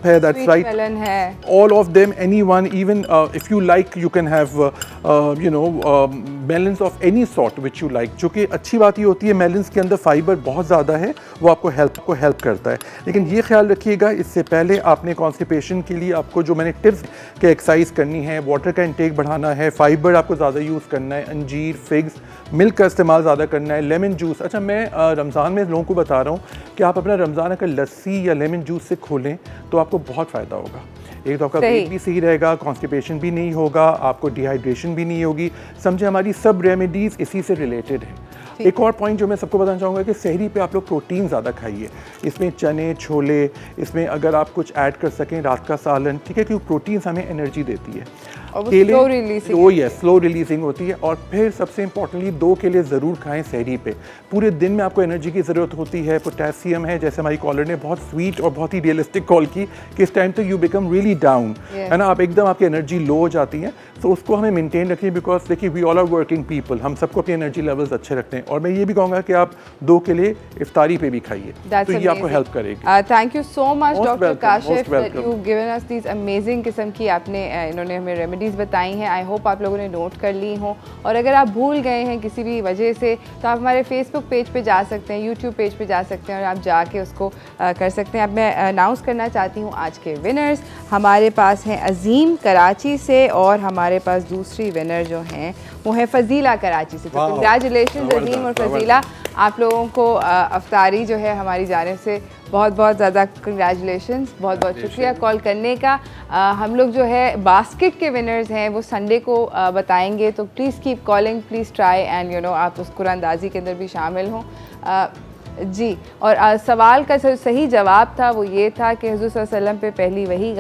है, दैट्स राइट,
मेलन है,
all of them, anyone, even if you like you can have you know melons of any sort which you like. जो कि अच्छी बात ये होती है मेलन्स के अंदर फाइबर बहुत ज़्यादा है, वो आपको हेल्प करता है। लेकिन ये ख्याल रखिएगा इससे पहले आपने कॉन्स्टिपेशन के लिए आपको जो मैंने टिप्स के एक्सरसाइज करनी है, वाटर का इंटेक बढ़ाना है, फाइबर आपको ज़्यादा यूज़ करना है, अंजीर, फिग्स, मिल्क का इस्तेमाल ज़्यादा करना है, लेमन जूस। अच्छा, मैं रमज़ान में लोगों को बता रहा हूँ कि आप अपना रमज़ान अगर लस्सी या लेमन जूस से खोलें तो आपको बहुत फ़ायदा होगा। एक तो आपका पेट भी सही रहेगा, कॉन्स्टिपेशन भी नहीं होगा, आपको डिहाइड्रेशन भी नहीं होगी। समझे, हमारी सब रेमेडीज़ इसी से रिलेटेड है। एक और पॉइंट जो मैं सबको बताना चाहूँगा कि सहरी पे आप लोग प्रोटीन ज़्यादा खाइए, इसमें चने, छोले, इसमें अगर आप कुछ ऐड कर सकें, रात का सालन, ठीक है, क्योंकि प्रोटीन्स हमें एनर्जी देती है। केले, स्लो रिलीजिंग होती है। और फिर सबसे इंपॉर्टेंटली 2 केले ज़रूर खाएं सहरी पे। पूरे दिन में आपको एनर्जी की ज़रूरत होती है, पोटेशियम है, जैसे हमारी कॉलर ने बहुत स्वीट और बहुत ही रियलिस्टिक कॉल की कि इस टाइम तक यू बिकम रियली डाउन, है ना, आप एकदम आपकी एनर्जी लो हो जाती है। तो उसको हमें मेंटेन रखिए, बिकॉज देखिए we all are working people, हम सबको अपनी एनर्जी लेवल्स अच्छे रखते हैं। और मैं ये भी कहूँगा कि आप 2 केले इफ्तारी पे भी खाइए, तो ये आपको हेल्प करेगी।
Thank you so much doctor Kashif that you given us these amazing किस्म की आपने इन्होंने हमें रेमेडीज़ बताई हैं। आई होप आप लोगों ने नोट कर ली हों, और अगर आप भूल गए हैं किसी भी वजह से तो आप हमारे फेसबुक पेज पे जा सकते हैं, यूट्यूब पेज पे जा सकते हैं, और आप जाके उसको कर सकते हैं। अब मैं अनाउंस करना चाहती हूँ आज के विनर्स। हमारे पास हैं अजीम कराची से, और हमारे पास दूसरी विनर जो हैं वो है फजीला कराची से। तो कंग्रेचुलेशन अजीम और फजीला, आप लोगों को अफ्तारी जो है हमारी जानिब से बहुत बहुत ज़्यादा कंग्रेचुलेशंस, बहुत बहुत शुक्रिया कॉल करने का। हम लोग जो है बास्केट के विनर्स हैं वो संडे को बताएंगे, तो please keep calling, please try and you know आप उस कुरानदाजी के अंदर भी शामिल हों जी। और सवाल का सही जवाब था वो ये था कि हुज़ूर सल्लल्लाहु अलैहि वसल्लम पे पहली वही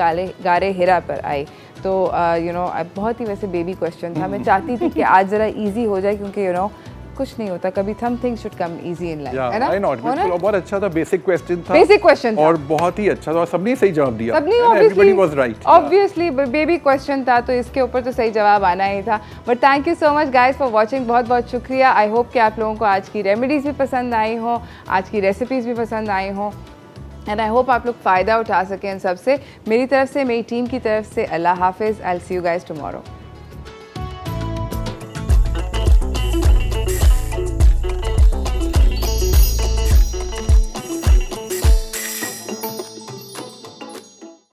गारे हिरा पर आई। तो यू नो बहुत ही वैसे बेबी क्वेश्चन था, मैं चाहती थी कि आज ज़रा इजी हो जाए, क्योंकि यू नो कुछ नहीं होता, कभी some things should come easy in life, है ना?
बिल्कुल, बहुत अच्छा था, बेसिक क्वेश्चन था, और बहुत ही अच्छा था, और सबने सही जवाब दिया, everybody was right, obviously
baby question था, तो इसके ऊपर तो सही जवाब आना ही था। But thank you so much guys for watching, बहुत बहुत शुक्रिया। आई होप कि आप लोगों को आज की रेमेडीज़ भी पसंद आई हों, आज की रेसिपीज़ भी पसंद आई हों, एंड आई होप आप लोग फ़ायदा उठा सकें इन सबसे। मेरी तरफ से, मेरी टीम की तरफ से अल्लाह हाफिज़। I will see you guys tomorrow.